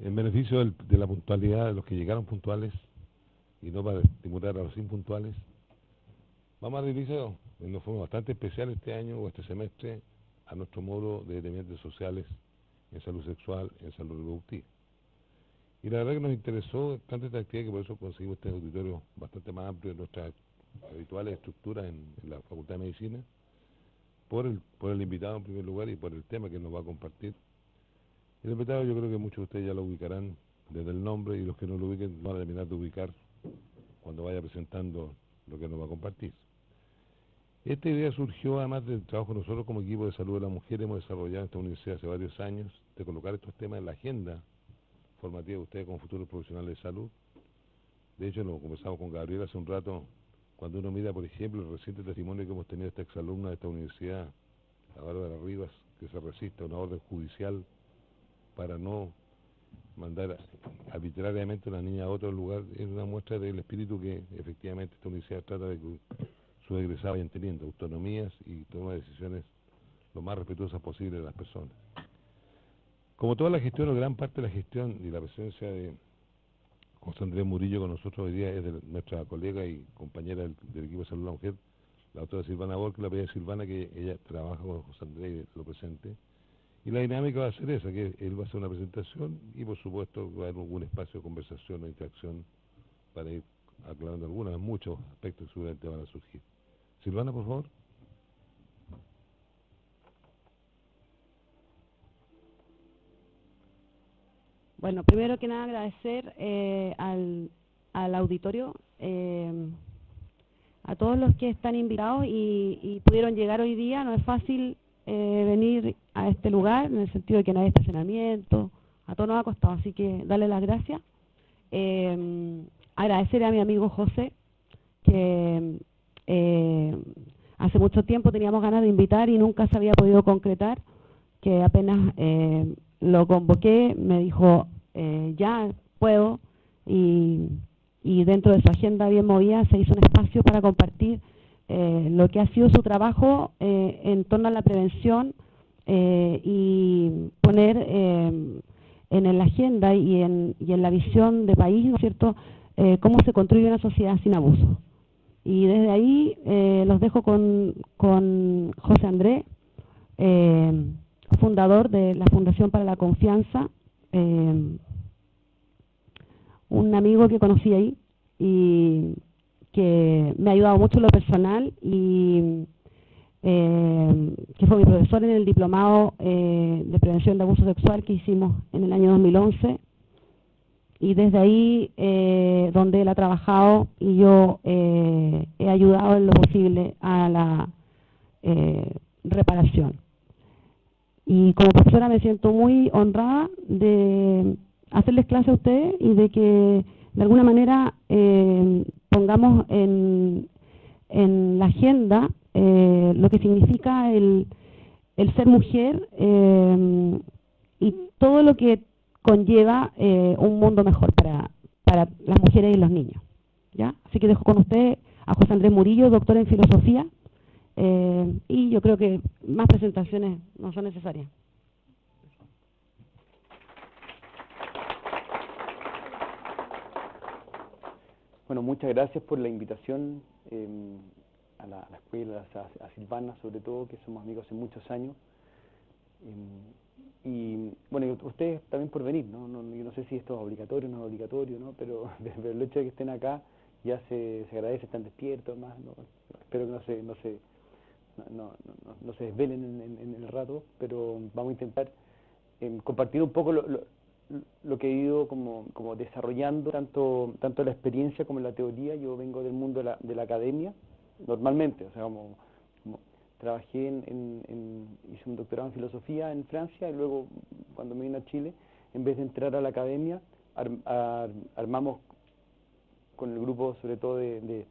En beneficio de la puntualidad de los que llegaron puntuales y no para estimular a los impuntuales, vamos a realizar en una forma bastante especial este año o este semestre a nuestro modo de determinantes sociales en salud sexual, en salud reproductiva. Y la verdad que nos interesó tanto esta actividad que por eso conseguimos este auditorio bastante más amplio de nuestras habituales estructuras en la Facultad de Medicina, por el invitado en primer lugar y por el tema que nos va a compartir. El invitado yo creo que muchos de ustedes ya lo ubicarán desde el nombre y los que no lo ubiquen van a terminar de ubicar cuando vaya presentando lo que nos va a compartir. Esta idea surgió además del trabajo que nosotros como equipo de salud de la mujer hemos desarrollado en esta universidad hace varios años, de colocar estos temas en la agenda formativa de ustedes como futuros profesionales de salud. De hecho, lo conversamos con Gabriel hace un rato, cuando uno mira, por ejemplo, el reciente testimonio que hemos tenido de esta exalumna de esta universidad, la Bárbara Rivas, que se resiste a una orden judicial para no mandar arbitrariamente a una niña a otro lugar, es una muestra del espíritu que efectivamente esta universidad trata de que sus egresados vayan teniendo autonomías y toma decisiones lo más respetuosas posible de las personas. Como toda la gestión o gran parte de la gestión y la presencia de José Andrés Murillo con nosotros hoy día es de nuestra colega y compañera del equipo de salud de la mujer, la doctora Silvana Borges, la pedida Silvana, que ella trabaja con José Andrés y lo presente. Y la dinámica va a ser esa, que él va a hacer una presentación y por supuesto va a haber algún espacio de conversación o interacción para ir aclarando muchos aspectos que seguramente van a surgir. Silvana, por favor. Bueno, primero que nada agradecer al auditorio, a todos los que están invitados y pudieron llegar hoy día. No es fácil venir a este lugar, en el sentido de que no hay estacionamiento, a todos nos ha costado, así que darle las gracias. Agradecer a mi amigo José, que hace mucho tiempo teníamos ganas de invitar y nunca se había podido concretar, que apenas lo convoqué, me dijo, ya puedo, y dentro de su agenda bien movida se hizo un espacio para compartir lo que ha sido su trabajo en torno a la prevención y poner en la agenda y en la visión de país, ¿no es cierto?, cómo se construye una sociedad sin abuso. Y desde ahí los dejo con José Andrés, fundador de la Fundación para la Confianza, un amigo que conocí ahí y que me ha ayudado mucho en lo personal y que fue mi profesor en el diplomado de prevención de abuso sexual que hicimos en el año 2011, y desde ahí donde él ha trabajado y yo he ayudado en lo posible a la reparación. Y como profesora me siento muy honrada de hacerles clase a ustedes y de que de alguna manera pongamos en la agenda lo que significa el ser mujer y todo lo que conlleva un mundo mejor para las mujeres y los niños, ¿ya? Así que dejo con ustedes a José Andrés Murillo, doctor en filosofía, y yo creo que más presentaciones no son necesarias. Bueno, muchas gracias por la invitación a la escuela, a Silvana sobre todo, que somos amigos hace muchos años. Y bueno, y ustedes también por venir, ¿no? Yo no sé si esto es obligatorio o no es obligatorio, ¿no? Pero el hecho de que estén acá ya se agradece, están despiertos más, ¿no? Espero que no se desvelen en el rato, pero vamos a intentar compartir un poco lo que he ido como desarrollando, tanto la experiencia como la teoría. Yo vengo del mundo de la academia, normalmente, o sea, como trabajé hice un doctorado en filosofía en Francia, y luego cuando me vine a Chile, en vez de entrar a la academia, armamos con el grupo sobre todo de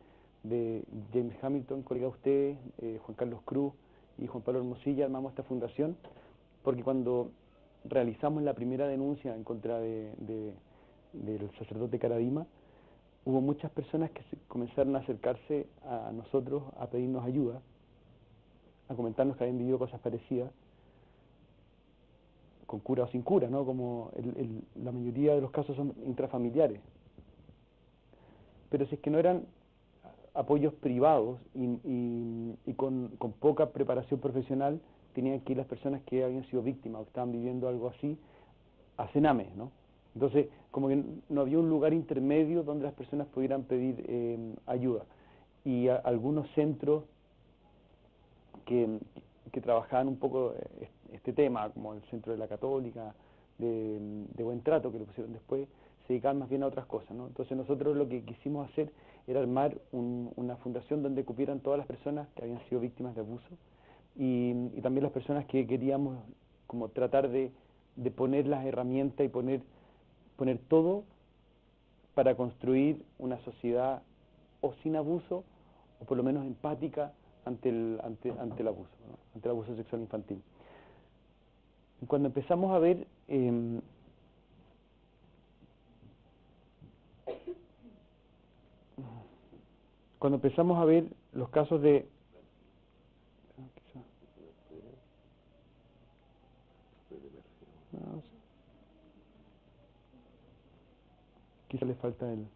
James Hamilton, colega de ustedes, Juan Carlos Cruz y Juan Pablo Hermosilla, armamos esta fundación, porque cuando realizamos la primera denuncia en contra del sacerdote Karadima, hubo muchas personas que comenzaron a acercarse a nosotros a pedirnos ayuda, a comentarnos que habían vivido cosas parecidas, con cura o sin cura, ¿no? Como la mayoría de los casos son intrafamiliares. Pero si es que no eran apoyos privados y con poca preparación profesional, tenían que ir las personas que habían sido víctimas o que estaban viviendo algo así a Sename, ¿no? Entonces, como que no había un lugar intermedio donde las personas pudieran pedir ayuda. Y algunos centros que trabajaban un poco este tema, como el Centro de la Católica, de Buen Trato, que lo pusieron después, se dedicaban más bien a otras cosas, ¿no? Entonces nosotros lo que quisimos hacer era armar una fundación donde cupieran todas las personas que habían sido víctimas de abuso y también las personas que queríamos como tratar de poner las herramientas y poner todo para construir una sociedad o sin abuso o por lo menos empática ante el abuso, ¿no? Ante el abuso sexual infantil. Cuando empezamos a ver los casos de quizá le falta el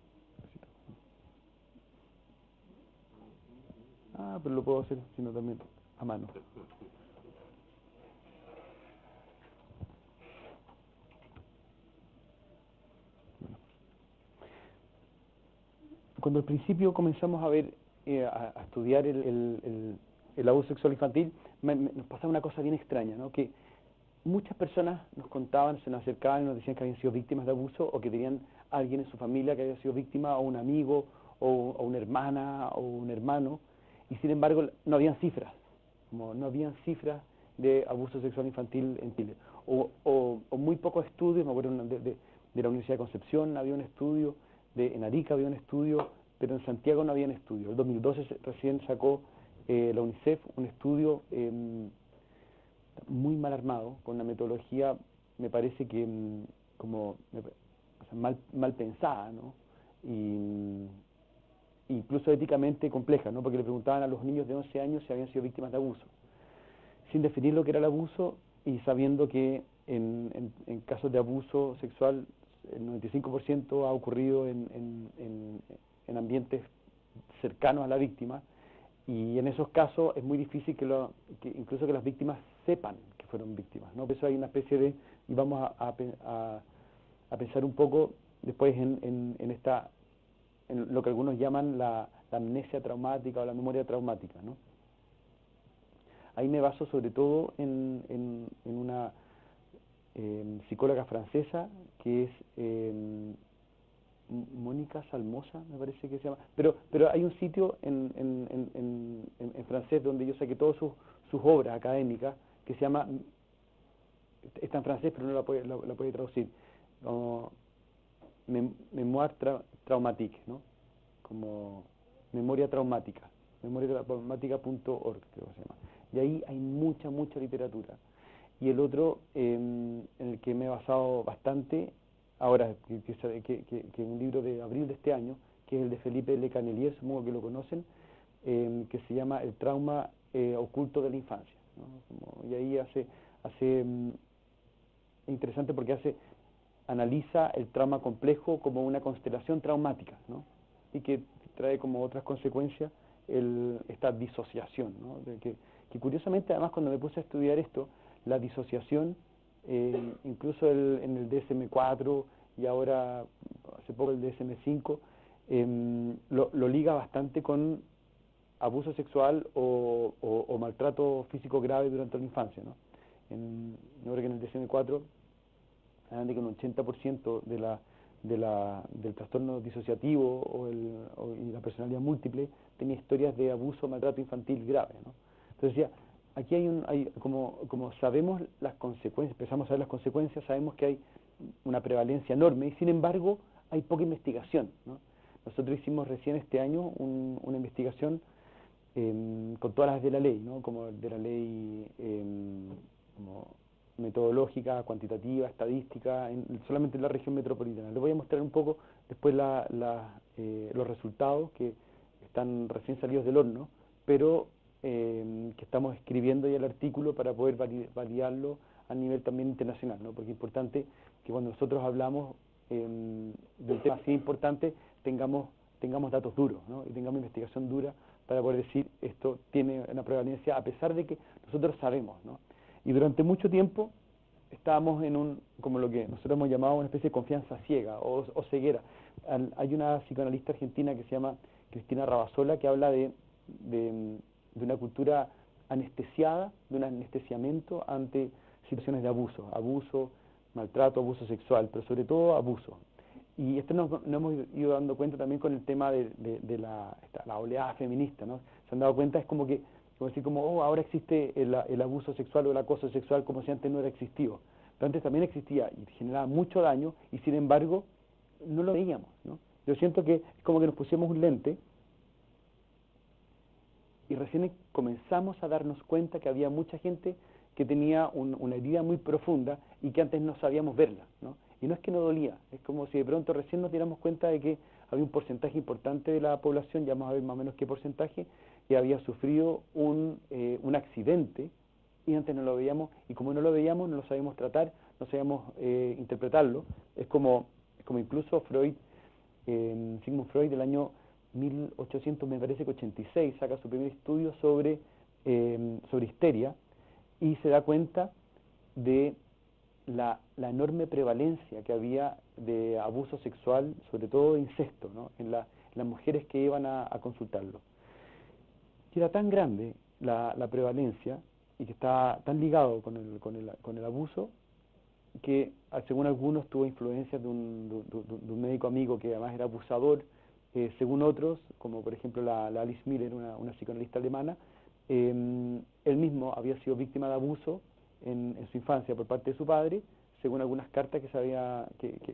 pero lo puedo hacer sino también a mano. Cuando al principio comenzamos a ver, a estudiar el abuso sexual infantil, nos pasaba una cosa bien extraña, ¿no? Que muchas personas nos contaban, se nos acercaban y nos decían que habían sido víctimas de abuso o que tenían a alguien en su familia que había sido víctima, o un amigo, o una hermana, o un hermano, y sin embargo no habían cifras, como no habían cifras de abuso sexual infantil en Chile, o muy pocos estudios. Me acuerdo de la Universidad de Concepción había un estudio, en Arica había un estudio, pero en Santiago no había un estudio. En 2012 recién sacó la UNICEF un estudio muy mal armado, con una metodología, me parece que mal pensada, ¿no? Y incluso éticamente compleja, ¿no? Porque le preguntaban a los niños de 11 años si habían sido víctimas de abuso, sin definir lo que era el abuso y sabiendo que en casos de abuso sexual el 95% ha ocurrido en ambientes cercanos a la víctima, y en esos casos es muy difícil que incluso que las víctimas sepan que fueron víctimas, ¿no? Por eso hay una especie de, y vamos a pensar un poco después en lo que algunos llaman la amnesia traumática o la memoria traumática, ¿no? Ahí me baso sobre todo en una psicóloga francesa que es Mónica Salmosa, me parece que se llama, pero hay un sitio en francés donde yo saqué todas sus obras académicas, que se llama, está en francés pero no la puede traducir, como Memoire Traumatique, ¿no? Como memoria traumática, memoriatraumática.org creo que se llama. Y ahí hay mucha literatura. Y el otro en el que me he basado bastante ahora, que es un libro de abril de este año, que es el de Felipe Le Canelier, supongo que lo conocen, que se llama El trauma oculto de la infancia, ¿no? Y ahí es interesante porque analiza el trauma complejo como una constelación traumática, ¿no? Y que trae como otras consecuencias esta disociación, ¿no? Que curiosamente, además, cuando me puse a estudiar esto, la disociación, incluso en el DSM-4 y ahora hace poco el DSM-5, lo liga bastante con abuso sexual o maltrato físico grave durante la infancia, ¿no? Yo creo que en el DSM-4 hablan de que un 80% del trastorno disociativo y la personalidad múltiple tenía historias de abuso o maltrato infantil grave, ¿no? Entonces decía, aquí como sabemos las consecuencias, empezamos a saber las consecuencias, sabemos que hay una prevalencia enorme y sin embargo hay poca investigación, ¿no? Nosotros hicimos recién este año una investigación con todas las de la ley, ¿no? Como de la ley como metodológica, cuantitativa, estadística, solamente en la región metropolitana. Les voy a mostrar un poco después los resultados que están recién salidos del horno, pero que estamos escribiendo ya el artículo para poder validarlo a nivel también internacional, ¿no? Porque es importante que cuando nosotros hablamos del tema así importante tengamos datos duros, ¿no? Y tengamos investigación dura para poder decir esto tiene una prevalencia a pesar de que nosotros sabemos, ¿no? Y durante mucho tiempo estábamos en como lo que nosotros hemos llamado una especie de confianza ciega o ceguera. Hay una psicoanalista argentina que se llama Cristina Rabasola que habla de una cultura anestesiada, de un anestesiamiento ante situaciones de abuso, maltrato, abuso sexual, pero sobre todo abuso. Y esto nos hemos ido dando cuenta también con el tema de la oleada feminista, ¿no? Se han dado cuenta, es como decir, ahora existe el abuso sexual o el acoso sexual como si antes no hubiera existido. Pero antes también existía y generaba mucho daño y sin embargo no lo veíamos, ¿no? Yo siento que es como que nos pusimos un lente y recién comenzamos a darnos cuenta que había mucha gente que tenía una herida muy profunda y que antes no sabíamos verla, ¿no? Y no es que no dolía, es como si de pronto recién nos diéramos cuenta de que había un porcentaje importante de la población, ya vamos a ver más o menos qué porcentaje, que había sufrido un accidente y antes no lo veíamos, y como no lo veíamos, no lo sabíamos tratar, no sabíamos interpretarlo. Es como incluso Freud, Sigmund Freud del año 1800, me parece que 86, saca su primer estudio sobre histeria y se da cuenta de la enorme prevalencia que había de abuso sexual, sobre todo de incesto, ¿no? en las mujeres que iban a consultarlo. Y era tan grande la prevalencia y que está tan ligado con el abuso que, según algunos, tuvo influencia de un médico amigo que además era abusador, según otros, como por ejemplo la Alice Miller, una psicoanalista alemana, él mismo había sido víctima de abuso en su infancia por parte de su padre, según algunas cartas que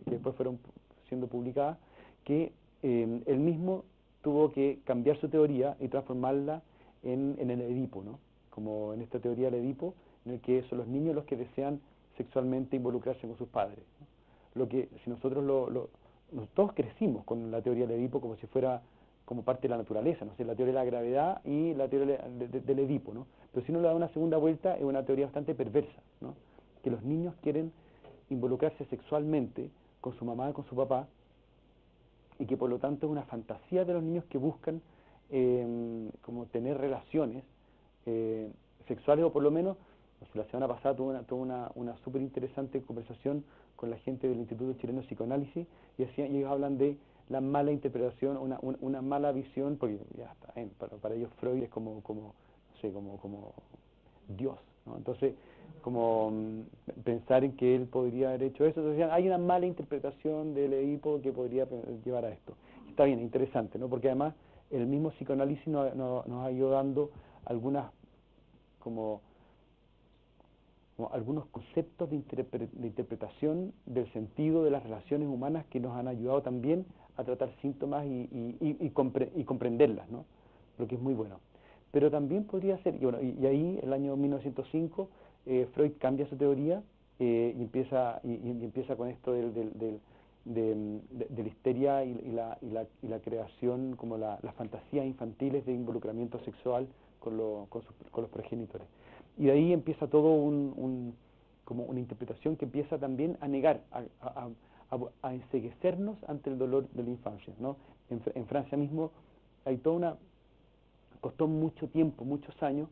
después fueron siendo publicadas, que él mismo tuvo que cambiar su teoría y transformarla en el Edipo, ¿no? Como en esta teoría del Edipo, en el que son los niños los que desean sexualmente involucrarse con sus padres, ¿no? Lo que, si nosotros todos crecimos con la teoría del Edipo como si fuera como parte de la naturaleza, no sé, la teoría de la gravedad y la teoría del Edipo, ¿no? Pero si uno le da una segunda vuelta, es una teoría bastante perversa, ¿no? Que los niños quieren involucrarse sexualmente con su mamá, con su papá, y que por lo tanto es una fantasía de los niños que buscan como tener relaciones sexuales, o por lo menos, la semana pasada tuve una súper interesante conversación con la gente del Instituto Chileno de Psicoanálisis y ellos hablan de la mala interpretación, una mala visión, porque ya está, para ellos Freud es como Dios, ¿no? Entonces, como pensar en que él podría haber hecho eso, entonces hay una mala interpretación del Edipo que podría llevar a esto. Está bien, interesante, ¿no? Porque además el mismo psicoanálisis nos ha ido dando algunos conceptos de interpretación del sentido de las relaciones humanas que nos han ayudado también a tratar síntomas y comprenderlas, ¿no? Lo que es muy bueno. Pero también podría ser, y ahí, el año 1905, Freud cambia su teoría y empieza con esto de la histeria y la creación, como las fantasías infantiles de involucramiento sexual con los progenitores. Y de ahí empieza todo como una interpretación que empieza también a negar, a enceguecernos ante el dolor de la infancia, ¿no? En Francia mismo hay costó mucho tiempo, muchos años,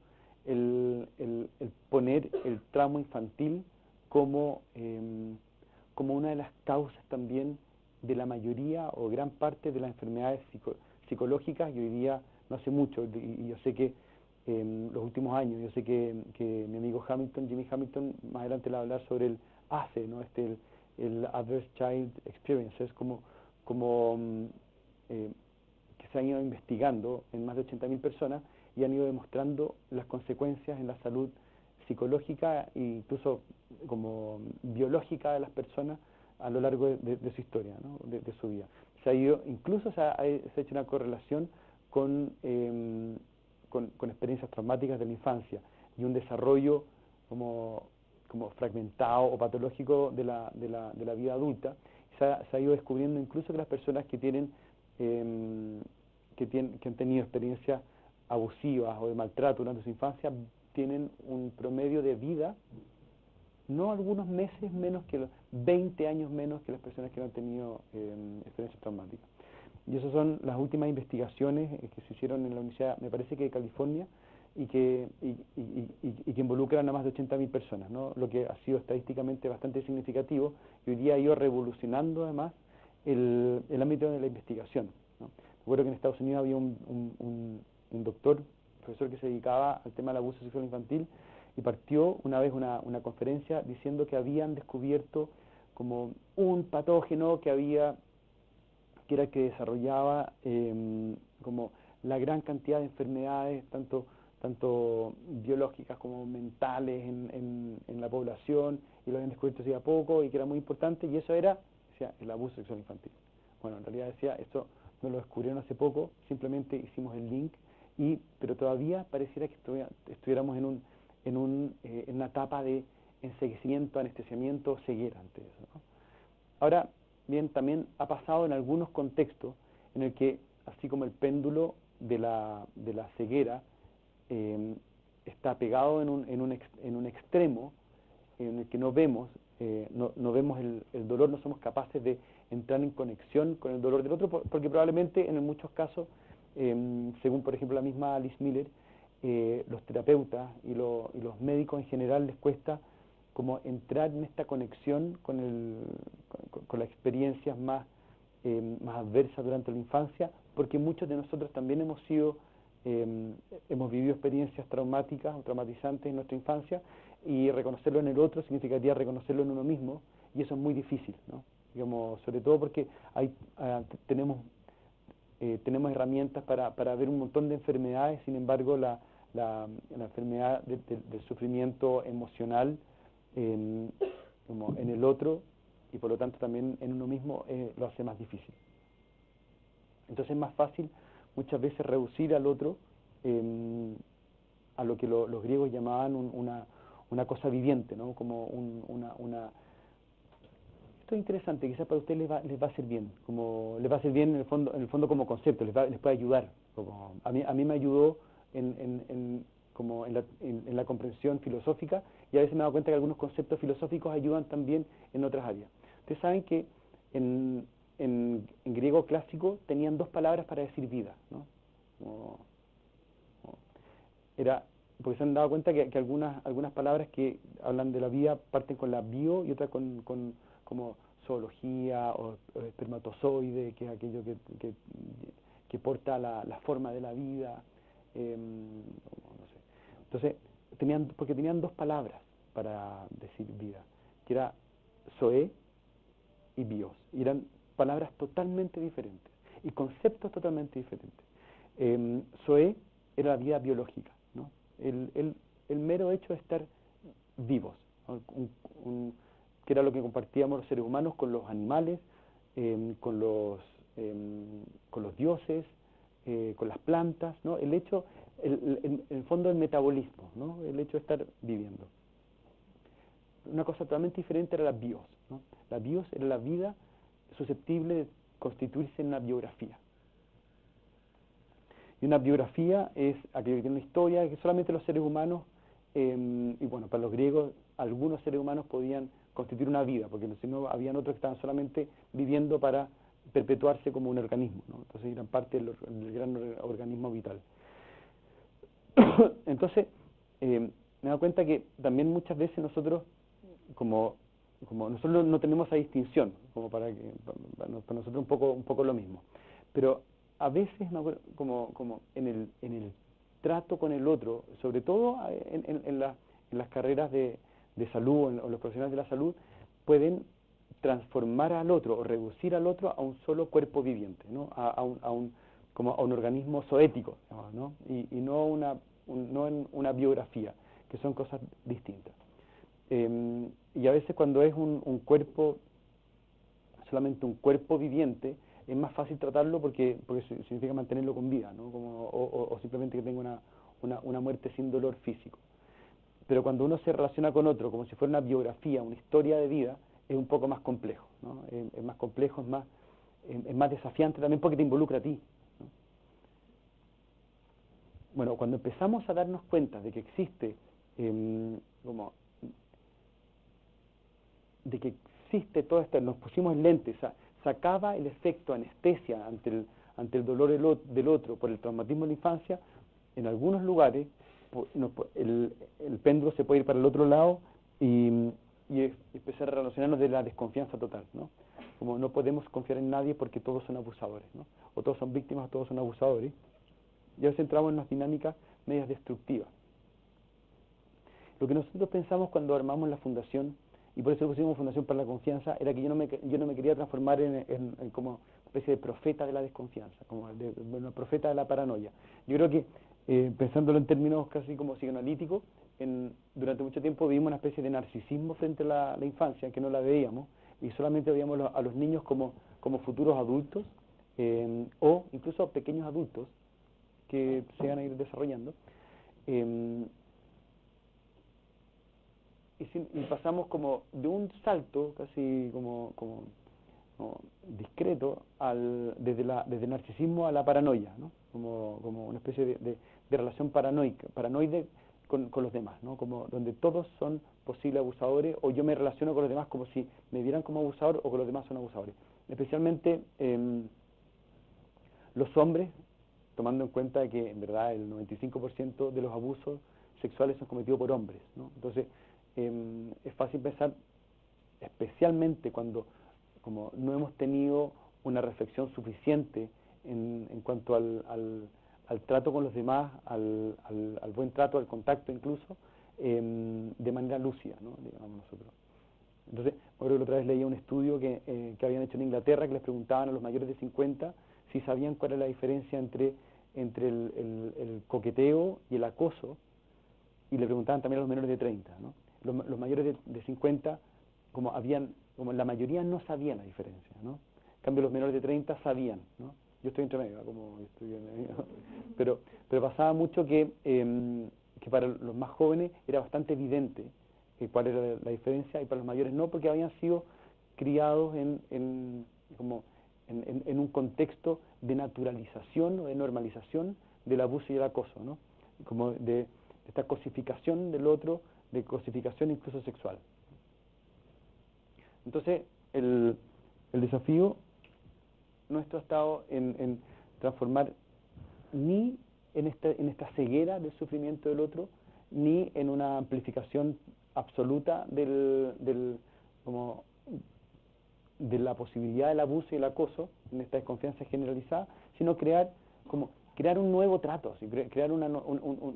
el poner el trauma infantil como una de las causas también de la mayoría o gran parte de las enfermedades psicológicas, y hoy día no hace mucho, y yo sé que en los últimos años, yo sé que mi amigo Jimmy Hamilton, más adelante le va a hablar sobre el ACE, ¿no? El Adverse Child Experience, es como que se han ido investigando en más de 80.000 personas y han ido demostrando las consecuencias en la salud psicológica e incluso como biológica de las personas a lo largo de su historia, ¿no? de su vida. Incluso se ha hecho una correlación con experiencias traumáticas de la infancia y un desarrollo como fragmentado o patológico de la vida adulta. Se ha ido descubriendo incluso que las personas que han tenido experiencias abusivas o de maltrato durante su infancia tienen un promedio de vida no algunos meses menos que 20 años menos que las personas que no han tenido experiencias traumáticas. Y esas son las últimas investigaciones que se hicieron en la Universidad, me parece que de California, y que involucran a más de 80.000 personas, ¿no? Lo que ha sido estadísticamente bastante significativo, y hoy día ha ido revolucionando además el ámbito de la investigación, ¿no? Recuerdo que en Estados Unidos había un doctor, profesor que se dedicaba al tema del abuso sexual infantil, y partió una vez una conferencia diciendo que habían descubierto como un patógeno que era el que desarrollaba como la gran cantidad de enfermedades, tanto biológicas como mentales en la población, y lo habían descubierto así a poco, y que era muy importante, y eso era, decía, el abuso sexual infantil. Bueno, en realidad decía, esto no lo descubrieron hace poco, simplemente hicimos el link, pero todavía pareciera que estuviéramos en una etapa de enceguecimiento, anestesiamiento, ceguera ante eso, ¿no? Ahora, bien, también ha pasado en algunos contextos en el que, así como el péndulo de la ceguera está pegado en un extremo en el que no vemos el dolor, no somos capaces de entrar en conexión con el dolor del otro, porque probablemente en muchos casos, según por ejemplo la misma Alice Miller, los terapeutas y los médicos en general les cuesta como entrar en esta conexión con las experiencias más adversas durante la infancia, porque muchos de nosotros también hemos vivido experiencias traumáticas o traumatizantes en nuestra infancia, y reconocerlo en el otro significaría reconocerlo en uno mismo, y eso es muy difícil, ¿no? Digamos, sobre todo porque tenemos herramientas para ver un montón de enfermedades, sin embargo la enfermedad del sufrimiento emocional como en el otro, y por lo tanto también en uno mismo, lo hace más difícil. Entonces es más fácil muchas veces reducir al otro a lo que los griegos llamaban una cosa viviente, ¿no? Como esto es interesante, quizás para ustedes les va a hacer bien, como les va a hacer bien en el fondo como concepto, les puede ayudar. Como a mí me ayudó en la comprensión filosófica, y a veces me he dado cuenta que algunos conceptos filosóficos ayudan también en otras áreas. Ustedes saben que en griego clásico tenían dos palabras para decir vida, ¿no? Porque se han dado cuenta que algunas palabras que hablan de la vida parten con la bio y otras como zoología o espermatozoide, que es aquello que porta la forma de la vida, no sé. Entonces, porque tenían dos palabras para decir vida, que era zoé y bios, y eran palabras totalmente diferentes y conceptos totalmente diferentes. Zoé era la vida biológica, ¿no? El mero hecho de estar vivos, ¿no? Que era lo que compartíamos los seres humanos con los animales, con los dioses, con las plantas, ¿no? El hecho, en el fondo el metabolismo, ¿no? El hecho de estar viviendo. Una cosa totalmente diferente era la bios, ¿no? La bios era la vida susceptible de constituirse en una biografía. Y una biografía es aquello que tiene una historia que solamente los seres humanos, y bueno, para los griegos, algunos seres humanos podían constituir una vida, porque si no, habían otros que estaban solamente viviendo para perpetuarse como un organismo, ¿no? Entonces eran parte del gran organismo vital. Entonces, me he dado cuenta que también muchas veces nosotros, como nosotros no tenemos esa distinción, como para nosotros un poco lo mismo, pero a veces como en el trato con el otro, sobre todo en las carreras de salud o los profesionales de la salud, pueden transformar al otro o reducir al otro a un solo cuerpo viviente, ¿no? a un organismo zoético, ¿no? Y no en una biografía, que son cosas distintas. Y a veces cuando es un cuerpo, solamente un cuerpo viviente, es más fácil tratarlo porque significa mantenerlo con vida, ¿no? O simplemente que tenga una muerte sin dolor físico. Pero cuando uno se relaciona con otro como si fuera una biografía, una historia de vida, es un poco más complejo, ¿no? Es más complejo, es más desafiante también porque te involucra a ti, ¿no? Bueno, cuando empezamos a darnos cuenta de que existe como de que existe todo esto, nos pusimos lentes, sacaba el efecto anestesia ante el dolor del otro por el traumatismo de la infancia. En algunos lugares el péndulo se puede ir para el otro lado y empezar a relacionarnos de la desconfianza total, ¿no? Como no podemos confiar en nadie porque todos son abusadores, ¿no? O todos son víctimas o todos son abusadores. Y a veces entramos en unas dinámicas medias destructivas. Lo que nosotros pensamos cuando armamos la fundación, y por eso pusimos Fundación para la Confianza, era que yo no me quería transformar en como una especie de profeta de la desconfianza, como de una profeta de la paranoia. Yo creo que, pensándolo en términos casi como psicoanalíticos, durante mucho tiempo vivimos una especie de narcisismo frente a la infancia, que no la veíamos, y solamente veíamos a los niños como futuros adultos, o incluso pequeños adultos, que se van a ir desarrollando. Y pasamos como de un salto casi como discreto desde el narcisismo a la paranoia, ¿no? Como una especie de relación paranoide con los demás, ¿no? Como donde todos son posibles abusadores, o yo me relaciono con los demás como si me vieran como abusador o que los demás son abusadores. Especialmente los hombres, tomando en cuenta de que en verdad el 95% de los abusos sexuales son cometidos por hombres, ¿no? Entonces es fácil pensar, especialmente cuando como no hemos tenido una reflexión suficiente en cuanto al trato con los demás, al buen trato, al contacto incluso, de manera lúcida, ¿no? Digamos nosotros. Entonces, creo que la otra vez leía un estudio que habían hecho en Inglaterra, que les preguntaban a los mayores de 50 si sabían cuál era la diferencia entre el coqueteo y el acoso, y le preguntaban también a los menores de 30, ¿no? Los mayores de 50, como la mayoría no sabían la diferencia, ¿no? En cambio, los menores de 30 sabían, ¿no? Yo estoy entre medio, como estoy en medio. Pero pasaba mucho que para los más jóvenes era bastante evidente cuál era la diferencia, y para los mayores no, porque habían sido criados en un contexto de naturalización o de normalización del abuso y el acoso, ¿no? Como de esta cosificación del otro, de cosificación incluso sexual. Entonces, el desafío nuestro ha estado en transformar ni en esta ceguera del sufrimiento del otro, ni en una amplificación absoluta de la posibilidad del abuso y el acoso, en esta desconfianza generalizada, sino crear un nuevo trato, así, crear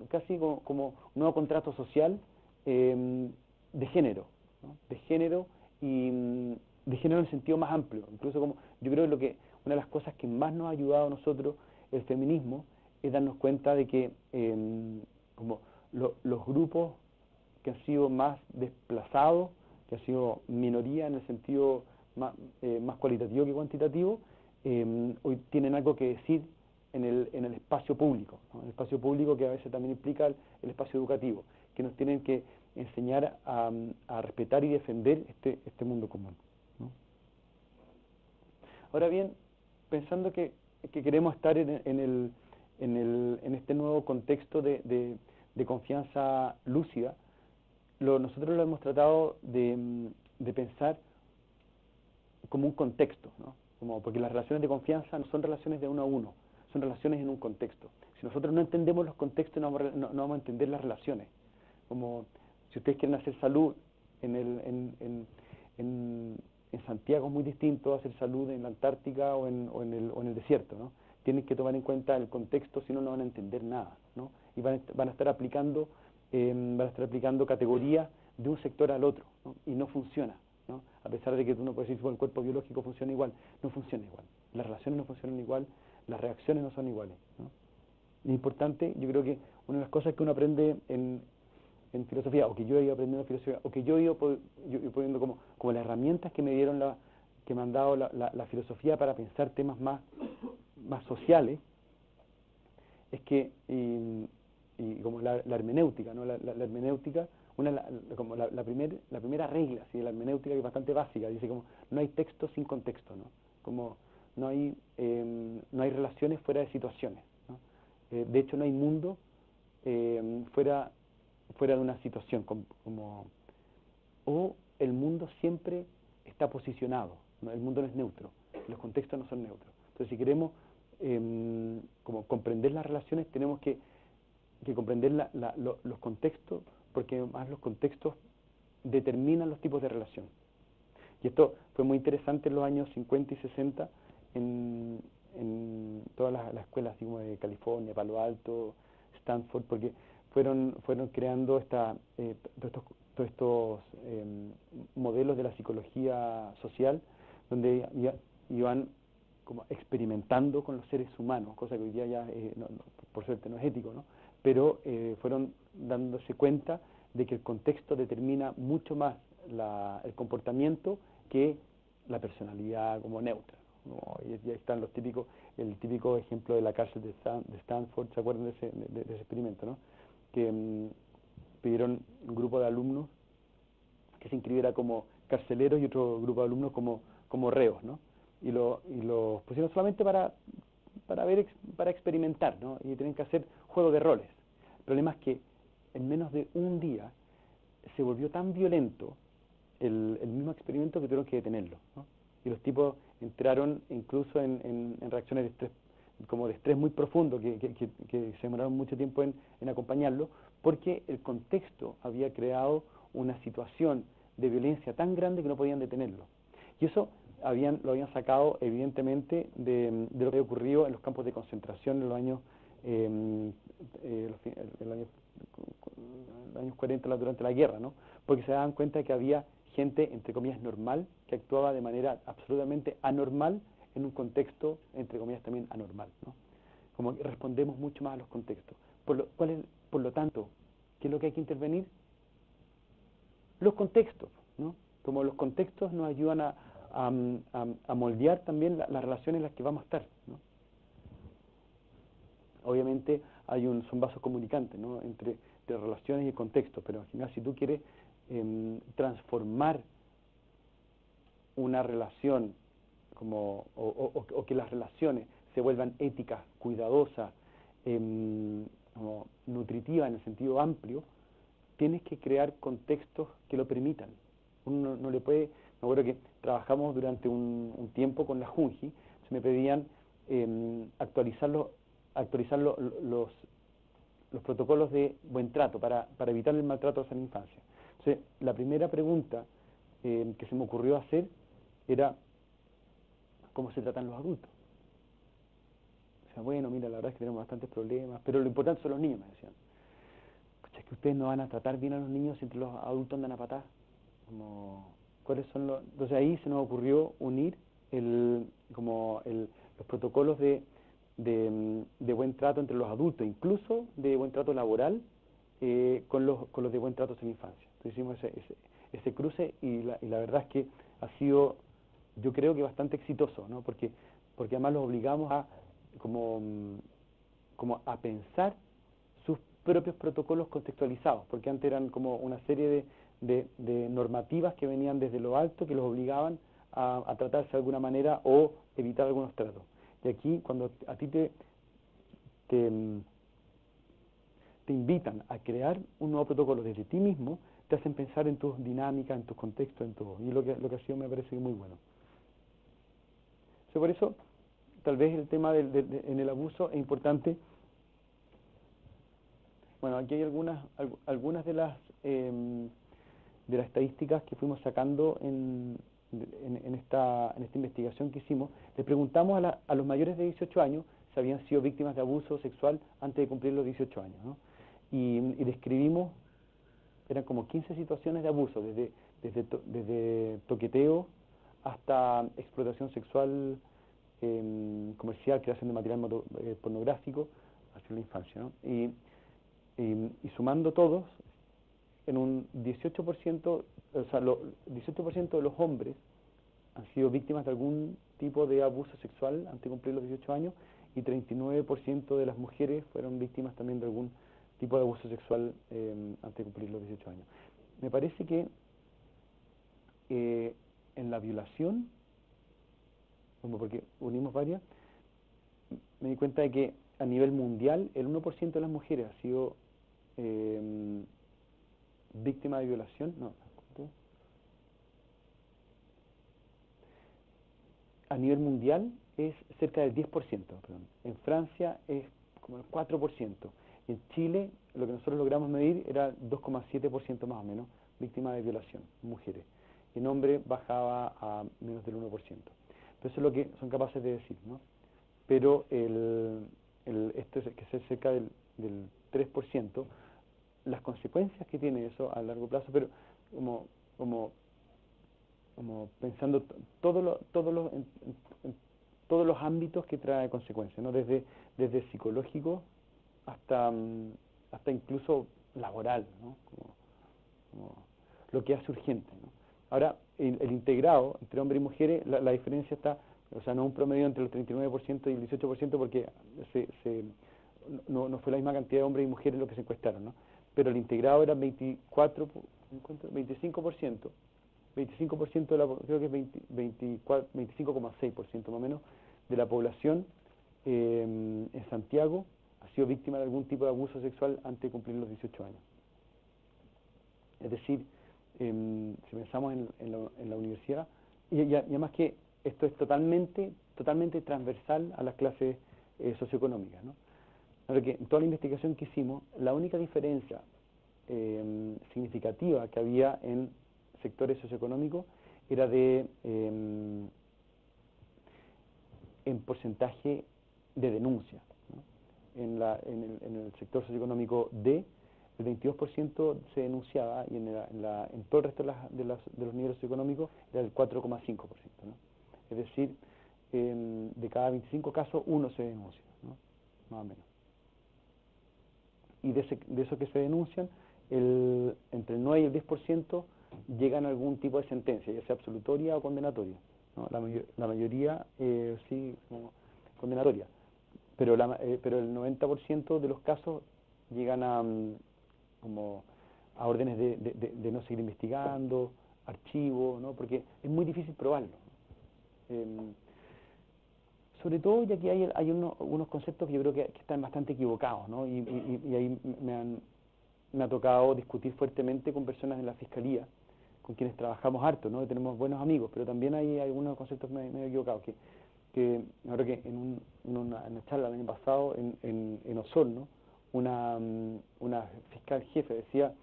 casi como un nuevo contrato social de género, ¿no? De género y de género en el sentido más amplio. Incluso yo creo que una de las cosas que más nos ha ayudado a nosotros el feminismo es darnos cuenta de que los grupos que han sido más desplazados, que han sido minoría en el sentido más cualitativo que cuantitativo, hoy tienen algo que decir en el espacio público, ¿no? El espacio público, que a veces también implica el espacio educativo, que nos tienen que enseñar a respetar y defender este mundo común, ¿no? Ahora bien, pensando que queremos estar en este nuevo contexto de confianza lúcida, nosotros lo hemos tratado de pensar como un contexto, ¿no? Porque las relaciones de confianza no son relaciones de uno a uno, son relaciones en un contexto. Si nosotros no entendemos los contextos, no vamos a entender las relaciones. Como si ustedes quieren hacer salud en Santiago, es muy distinto a hacer salud en la Antártica o en el desierto, ¿no? Tienen que tomar en cuenta el contexto, si no, no van a entender nada, ¿no? Y van a estar aplicando categorías de un sector al otro, ¿no? Y no funciona, ¿no? A pesar de que tú no puedes decir que el cuerpo biológico funciona igual, no funciona igual. Las relaciones no funcionan igual, las reacciones no son iguales, ¿no? Es importante, yo creo que una de las cosas que uno aprende en filosofía, o que yo he ido aprendiendo en filosofía, o que yo he ido poniendo como las herramientas que me dieron que me han dado la filosofía para pensar temas más sociales, es que, y como la hermenéutica, ¿no? La hermenéutica, como la primera regla, ¿sí? La hermenéutica, que es bastante básica, dice como no hay texto sin contexto, ¿no? Como no hay relaciones fuera de situaciones, ¿no? De hecho, no hay mundo fuera de una situación, o el mundo siempre está posicionado, ¿no? El mundo no es neutro, los contextos no son neutros. Entonces, si queremos como comprender las relaciones, tenemos que comprender los contextos, porque además los contextos determinan los tipos de relación. Y esto fue muy interesante en los años 50 y 60 en todas las escuelas, así como de California, Palo Alto, Stanford, porque fueron creando todos estos modelos de la psicología social, donde iban como experimentando con los seres humanos, cosa que hoy día ya, por suerte, no es ético, ¿no? Pero fueron dándose cuenta de que el contexto determina mucho más el comportamiento que la personalidad como neutra, ¿no? Y ahí están el típico ejemplo de la cárcel de Stanford, ¿se acuerdan de ese experimento, no? Que pidieron un grupo de alumnos que se inscribiera como carceleros y otro grupo de alumnos como reos, ¿no? Y los pusieron solamente para experimentar, ¿no? Y tienen que hacer juego de roles. El problema es que en menos de un día se volvió tan violento el mismo experimento que tuvieron que detenerlo, ¿no? Y los tipos entraron incluso en reacciones de estrés, como de estrés muy profundo, que se demoraron mucho tiempo en acompañarlo, porque el contexto había creado una situación de violencia tan grande que no podían detenerlo. Y eso lo habían sacado evidentemente de lo que había ocurrido en los campos de concentración en los años 40 durante la guerra, ¿no? Porque se daban cuenta de que había gente, entre comillas, normal, que actuaba de manera absolutamente anormal en un contexto, entre comillas, también anormal, ¿no? Como que respondemos mucho más a los contextos. Por lo tanto, ¿qué es lo que hay que intervenir? Los contextos, ¿no? Como los contextos nos ayudan a moldear también las relaciones en las que vamos a estar, ¿no? Obviamente son vasos comunicantes, ¿no? Entre relaciones y contextos, pero al final, si tú quieres transformar una relación o que las relaciones se vuelvan éticas, cuidadosas, como nutritivas en el sentido amplio, tienes que crear contextos que lo permitan. Uno no le puede. Me acuerdo que trabajamos durante un tiempo con la Junji, se me pedían actualizar los protocolos de buen trato para evitar el maltrato hacia la infancia. Entonces, la primera pregunta que se me ocurrió hacer era ¿cómo se tratan los adultos? O sea, bueno, mira, la verdad es que tenemos bastantes problemas, pero lo importante son los niños, me decían. Es que ustedes no van a tratar bien a los niños si entre los adultos andan a patar. ¿Cuáles son los...? Entonces ahí se nos ocurrió unir los protocolos de buen trato entre los adultos, incluso de buen trato laboral, con los de buen trato en la infancia. Entonces hicimos ese cruce y la verdad es que ha sido, yo creo que bastante exitoso, ¿no? Porque además los obligamos a como a pensar sus propios protocolos contextualizados, porque antes eran como una serie de normativas que venían desde lo alto que los obligaban a tratarse de alguna manera o evitar algunos tratos. Y aquí, cuando a ti te invitan a crear un nuevo protocolo desde ti mismo, te hacen pensar en tus dinámicas, en tus contextos, en todo. Y lo que ha sido me parece muy bueno. Por eso, tal vez el tema en el abuso es importante. Bueno, aquí hay algunas de las estadísticas que fuimos sacando en esta investigación que hicimos. Le preguntamos a los mayores de 18 años si habían sido víctimas de abuso sexual antes de cumplir los 18 años, ¿no? Y describimos, eran como 15 situaciones de abuso, desde toqueteo hasta explotación sexual comercial, creación de material pornográfico hacia la infancia, ¿no? Y sumando todos, en un 18%, o sea, 18% de los hombres han sido víctimas de algún tipo de abuso sexual antes de cumplir los 18 años, y 39% de las mujeres fueron víctimas también de algún tipo de abuso sexual antes de cumplir los 18 años. Me parece que en la violación, como porque unimos varias, me di cuenta de que a nivel mundial el 1% de las mujeres ha sido víctima de violación, a nivel mundial es cerca del 10%, perdón. En Francia es como el 4%. En Chile, lo que nosotros logramos medir era 2,7% más o menos, víctimas de violación, mujeres. En hombres bajaba a menos del 1%. Pero eso es lo que son capaces de decir, ¿no? Pero esto es que es cerca del 3%, las consecuencias que tiene eso a largo plazo, pero como pensando en todos los ámbitos que trae consecuencias, ¿no? Desde psicológico hasta incluso laboral, ¿no? Como lo que hace urgente, ¿no? Ahora, el integrado entre hombres y mujeres, la diferencia está, o sea, no un promedio entre el 39% y el 18%, porque no fue la misma cantidad de hombres y mujeres lo que se encuestaron, ¿no? Pero el integrado era 25%, 25% de la, creo que es 25,6% más o menos de la población en Santiago ha sido víctima de algún tipo de abuso sexual antes de cumplir los 18 años. Es decir, si pensamos en la universidad, y además que esto es totalmente transversal a las clases socioeconómicas, ¿no? Ahora que en toda la investigación que hicimos, la única diferencia significativa que había en sectores socioeconómicos era en porcentaje de denuncia, ¿no? En el sector socioeconómico D, el 22% se denunciaba, y en todo el resto de los niveles socioeconómicos era el 4,5%, ¿no? Es decir, de cada 25 casos, uno se denuncia, ¿no? Más o menos. Y de eso que se denuncian, entre el 9 y el 10% llegan a algún tipo de sentencia, ya sea absolutoria o condenatoria, ¿no? La mayoría sí, como condenatoria, pero el 90% de los casos llegan a órdenes de no seguir investigando, archivos, ¿no? Porque es muy difícil probarlo. Sobre todo ya que hay unos conceptos que yo creo que están bastante equivocados, ¿no? Y ahí me ha tocado discutir fuertemente con personas en la Fiscalía, con quienes trabajamos harto, ¿no? Y tenemos buenos amigos, pero también hay algunos conceptos medio equivocados, que ahora que en una charla el año pasado en Osorno, una fiscal jefe decía,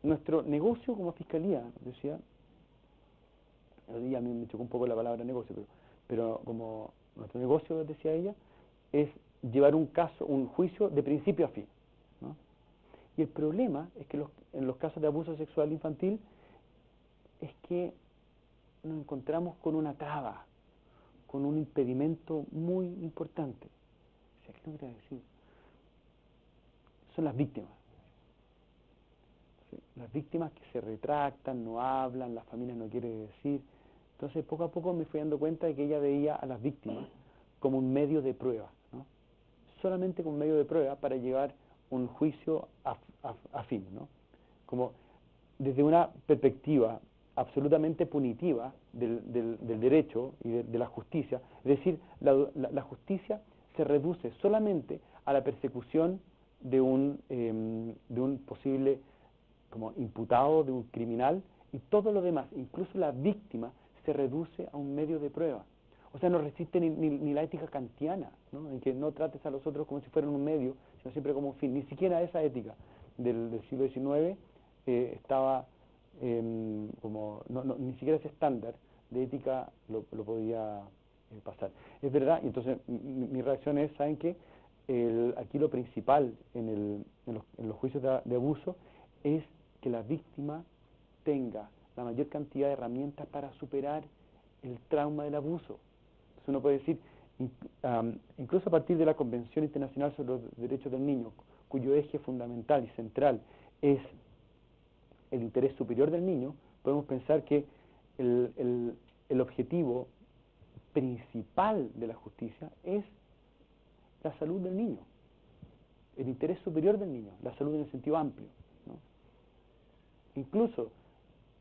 nuestro negocio como Fiscalía, decía, a mí me chocó un poco la palabra negocio, pero como nuestro negocio, decía ella, es llevar un juicio de principio a fin, ¿no? Y el problema es que en los casos de abuso sexual infantil es que nos encontramos con una traba, con un impedimento muy importante. ¿Qué es lo que quería decir? Son las víctimas. ¿Sí? Las víctimas que se retractan, no hablan, las familias no quieren decir. Entonces, poco a poco me fui dando cuenta de que ella veía a las víctimas como un medio de prueba, ¿no? Solamente como un medio de prueba para llevar un juicio a fin, ¿no? Como desde una perspectiva absolutamente punitiva del derecho y de la justicia. Es decir, la justicia se reduce solamente a la persecución de un posible como imputado, de un criminal, y todo lo demás, incluso la víctima, se reduce a un medio de prueba. O sea, no resiste ni la ética kantiana, ¿no? En que no trates a los otros como si fueran un medio, sino siempre como un fin. Ni siquiera esa ética del siglo XIX estaba ni siquiera ese estándar de ética lo podía pasar. Es verdad, y entonces mi reacción es, ¿saben qué? Aquí lo principal en los juicios de abuso es que la víctima tenga la mayor cantidad de herramientas para superar el trauma del abuso. Entonces uno puede decir, incluso a partir de la Convención Internacional sobre los Derechos del Niño, cuyo eje fundamental y central es el interés superior del niño, podemos pensar que el objetivo principal de la justicia es la salud del niño, el interés superior del niño, la salud en el sentido amplio, ¿no? Incluso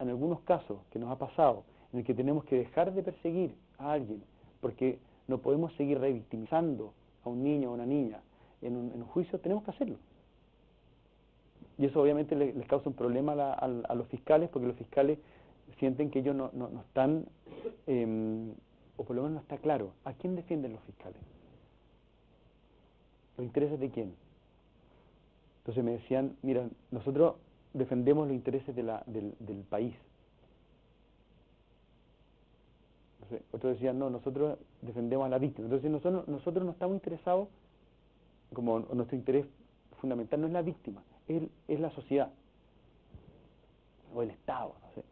en algunos casos que nos ha pasado, en el que tenemos que dejar de perseguir a alguien porque no podemos seguir revictimizando a un niño o una niña en un juicio, tenemos que hacerlo. Y eso obviamente les causa un problema a los fiscales, porque los fiscales sienten que ellos no están o por lo menos no está claro, ¿a quién defienden los fiscales? ¿Los intereses de quién? Entonces me decían, mira, nosotros defendemos los intereses del país. Entonces, otros decían, no, nosotros defendemos a la víctima. Entonces nosotros no estamos interesados, como nuestro interés fundamental no es la víctima, es la sociedad, o el Estado, no sé.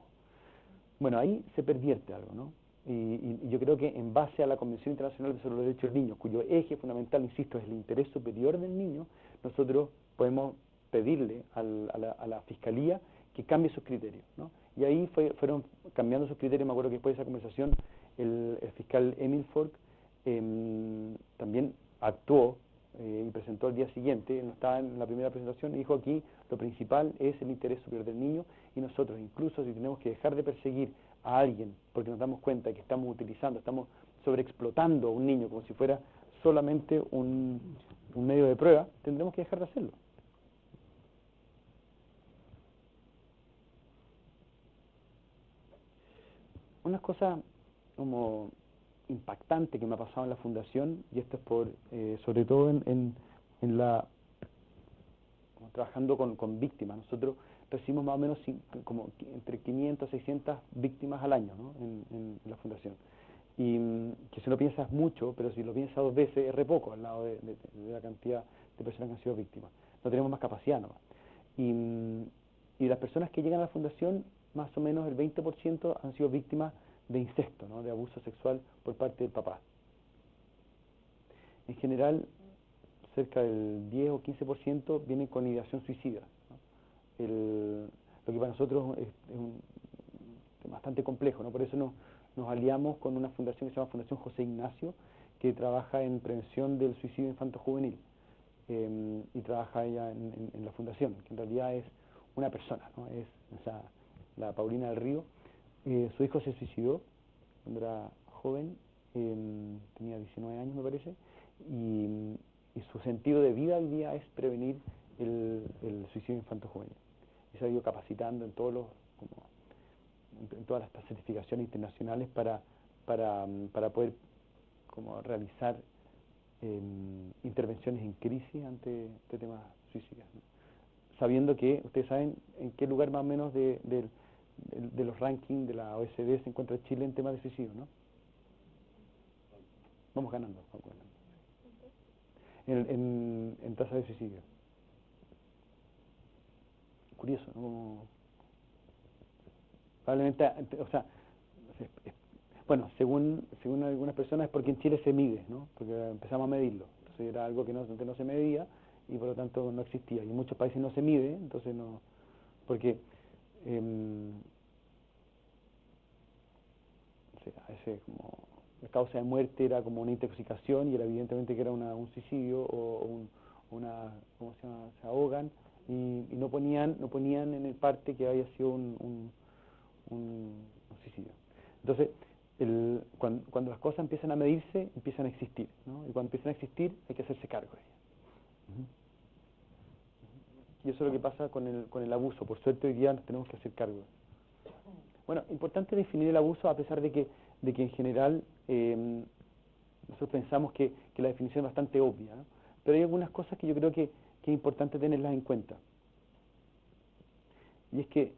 Bueno, ahí se pervierte algo, ¿no? Y yo creo que en base a la Convención Internacional sobre los Derechos del Niño, cuyo eje fundamental, insisto, es el interés superior del niño, nosotros podemos pedirle a la Fiscalía que cambie sus criterios, ¿no? Y ahí fueron cambiando sus criterios. Me acuerdo que después de esa conversación el fiscal Emil Fork también actuó y presentó al día siguiente. Él no estaba en la primera presentación y dijo: aquí lo principal es el interés superior del niño, y nosotros, incluso si tenemos que dejar de perseguir a alguien porque nos damos cuenta que estamos sobreexplotando a un niño como si fuera solamente un medio de prueba, tendremos que dejar de hacerlo. Una cosa como impactante que me ha pasado en la fundación, y esto es por sobre todo trabajando con víctimas. Nosotros recibimos más o menos como entre 500 y 600 víctimas al año, ¿no? en la fundación. Y que si lo piensas mucho, pero si lo piensas 2 veces es re poco al lado de la cantidad de personas que han sido víctimas. No tenemos más capacidad, ¿no? Y las personas que llegan a la fundación, más o menos el 20% han sido víctimas de incesto, ¿no? De abuso sexual por parte del papá. En general, cerca del 10 o 15% vienen con ideación suicida, ¿no? Lo que para nosotros es bastante complejo, ¿no? Por eso nos aliamos con una fundación que se llama Fundación José Ignacio, que trabaja en prevención del suicidio infanto-juvenil, y trabaja ella en la fundación, que en realidad es una persona, ¿no? Es la Paulina del Río. Su hijo se suicidó cuando era joven, tenía 19 años me parece, y su sentido de vida hoy día es prevenir el suicidio infanto-juvenil. Y se ha ido capacitando en todas las certificaciones internacionales para poder como realizar intervenciones en crisis ante temas suicidas, ¿no? Sabiendo que ustedes saben en qué lugar más o menos de los rankings de la OECD se encuentra Chile en temas de suicidio, ¿no? Vamos ganando. En tasa de suicidio. Curioso, ¿no? Probablemente, o sea, bueno, según algunas personas es porque en Chile se mide, ¿no? Porque empezamos a medirlo. Entonces era algo que no se medía y por lo tanto no existía. Y en muchos países no se mide, entonces no, porque a veces como la causa de muerte era como una intoxicación y era evidentemente que era un suicidio o una, ¿cómo se llama? Se ahogan y no ponían en el parte que había sido un suicidio. Entonces, cuando las cosas empiezan a medirse, empiezan a existir, ¿no? Y cuando empiezan a existir hay que hacerse cargo de ellas. Y eso es lo que pasa con el abuso. Por suerte hoy día nos tenemos que hacer cargo. Bueno, importante definir el abuso, a pesar de que en general nosotros pensamos que la definición es bastante obvia, ¿no? Pero hay algunas cosas que yo creo que es importante tenerlas en cuenta. Y es que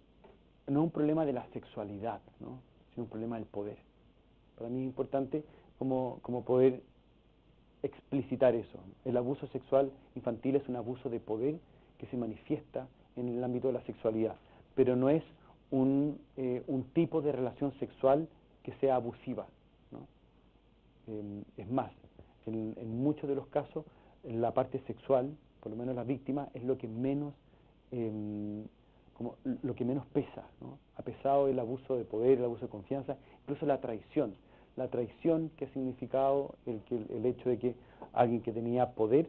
no es un problema de la sexualidad, ¿no? Sino un problema del poder. Para mí es importante como poder explicitar eso. El abuso sexual infantil es un abuso de poder que se manifiesta en el ámbito de la sexualidad, pero no es un tipo de relación sexual que sea abusiva, ¿no? Es más, en muchos de los casos, la parte sexual, por lo menos la víctima, es lo que menos lo que menos pesa, ¿no? Ha pesado el abuso de poder, el abuso de confianza, incluso la traición. La traición que ha significado el hecho de que alguien que tenía poder,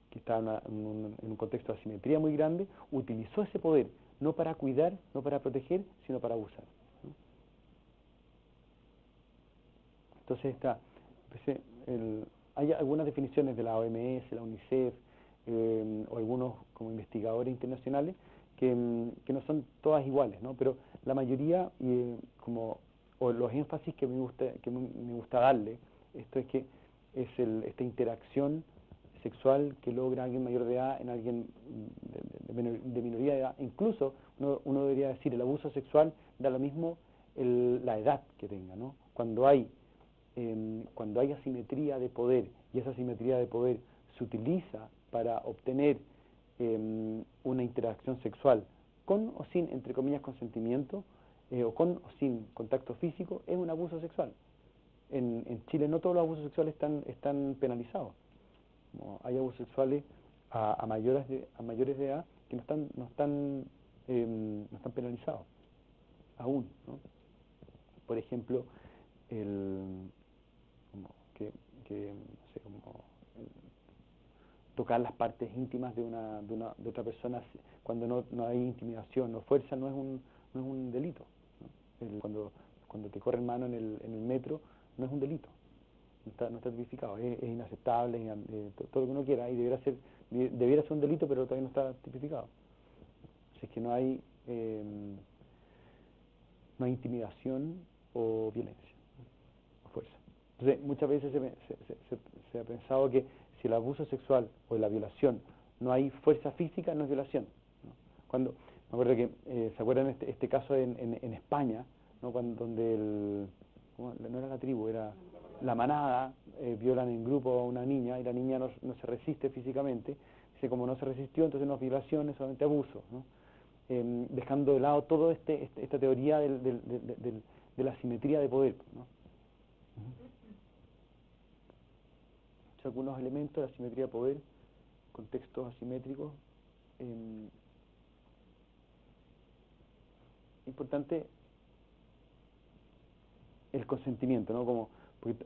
que estaba en un contexto de asimetría muy grande, utilizó ese poder no para cuidar, no para proteger, sino para abusar, ¿no? Entonces hay algunas definiciones de la OMS, la UNICEF, o algunos como investigadores internacionales que no son todas iguales, ¿no? Pero la mayoría como o los énfasis que me gusta darle, esto es que es esta interacción sexual que logra alguien mayor de edad en alguien de minoría de edad. Incluso uno debería decir, el abuso sexual da lo mismo la edad que tenga, ¿no? Cuando hay asimetría de poder, y esa asimetría de poder se utiliza para obtener una interacción sexual con o sin, entre comillas, consentimiento, o con o sin contacto físico, es un abuso sexual. En Chile no todos los abusos sexuales están penalizados. Hay abusos sexuales a mayores de edad que no están penalizados aún, ¿no? Por ejemplo, no sé, tocar las partes íntimas de otra persona cuando no hay intimidación o fuerza no es un delito, ¿no? Cuando te corren mano en el metro no es un delito, no está tipificado, es inaceptable, todo lo que uno quiera, y debiera ser un delito, pero todavía no está tipificado. Así que no hay intimidación o violencia, ¿no? O fuerza. Entonces, muchas veces se ha pensado que si el abuso sexual o la violación no hay fuerza física, no es violación, ¿no? Me acuerdo que, ¿se acuerdan este caso en España, ¿no? Donde no era la tribu, era la manada, violan en grupo a una niña y la niña no se resiste físicamente? Dice, como no se resistió, entonces no es violación, es solamente abuso, ¿no? Dejando de lado toda esta teoría de la asimetría de poder, ¿no? Algunos elementos de la asimetría de poder, contextos asimétricos. Importante el consentimiento, ¿no? Porque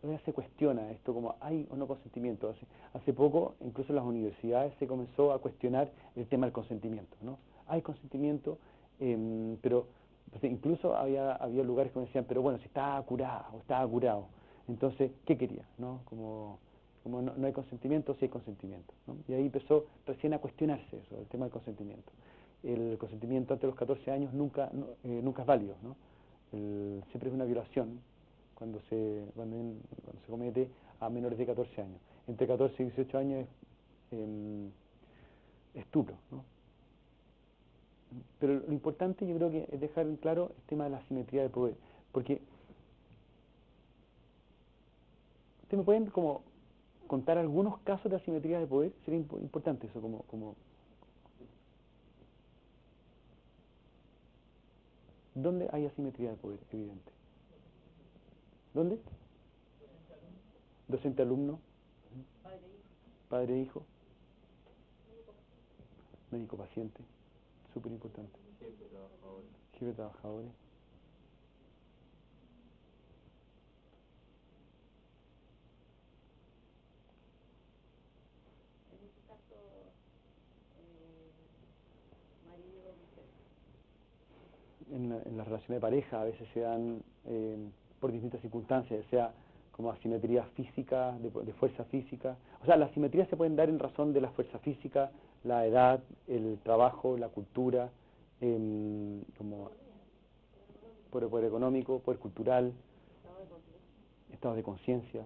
todavía se cuestiona esto, como hay o no consentimiento. Hace poco, incluso en las universidades, se comenzó a cuestionar el tema del consentimiento, ¿no? Hay consentimiento, pero incluso había lugares que me decían, pero bueno, si estaba curada o estaba curado, entonces, ¿qué quería? ¿No? Como no hay consentimiento, sí hay consentimiento, ¿no? Y ahí empezó recién a cuestionarse eso, el tema del consentimiento. El consentimiento antes de los 14 años nunca es válido, ¿no? Siempre es una violación cuando se comete a menores de 14 años. Entre 14 y 18 años es estupro, ¿no? Pero lo importante, yo creo que es dejar en claro el tema de la asimetría de poder, porque ustedes me pueden como contar algunos casos de asimetría de poder. Sería importante eso, como ¿dónde hay asimetría de poder evidente? ¿Dónde? Docente alumno, padre e hijo, médico paciente, súper importante, jefe de trabajadores. En las relaciones de pareja a veces se dan por distintas circunstancias, sea como asimetría física, de fuerza física. O sea, las asimetrías se pueden dar en razón de la fuerza física, la edad, el trabajo, la cultura, como poder económico, poder cultural, estados de conciencia.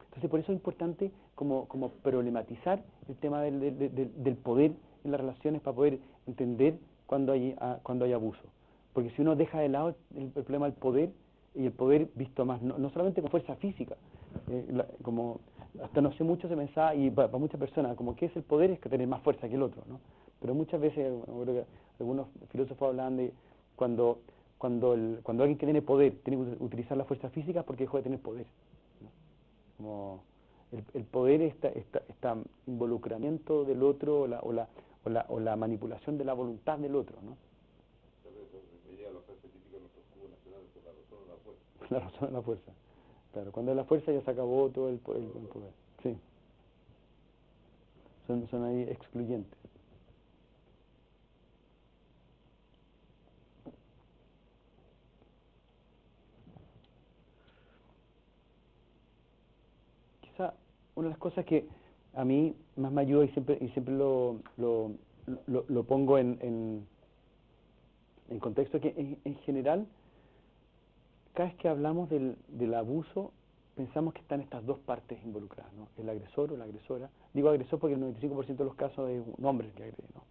Entonces, por eso es importante como problematizar el tema del poder en las relaciones para poder entender cuando hay abuso. Porque si uno deja de lado el problema del poder, y el poder visto más, no solamente con fuerza física, como hasta no sé mucho se pensaba, y para muchas personas, como que es el poder es que tener más fuerza que el otro, ¿no? Pero muchas veces, creo que algunos filósofos hablan de cuando alguien que tiene poder tiene que utilizar la fuerza física es porque dejó de tener poder, ¿no? Como el poder, está involucramiento del otro o la manipulación de la voluntad del otro, ¿no? La razón es la fuerza. Claro, cuando es la fuerza ya se acabó todo el poder. Sí. Son ahí excluyentes. Quizá una de las cosas que a mí más me ayuda y siempre lo pongo en contexto que en general, cada vez que hablamos del abuso, pensamos que están estas dos partes involucradas, ¿no? El agresor o la agresora. Digo agresor porque el 95% de los casos es un hombre el que agrede, ¿no?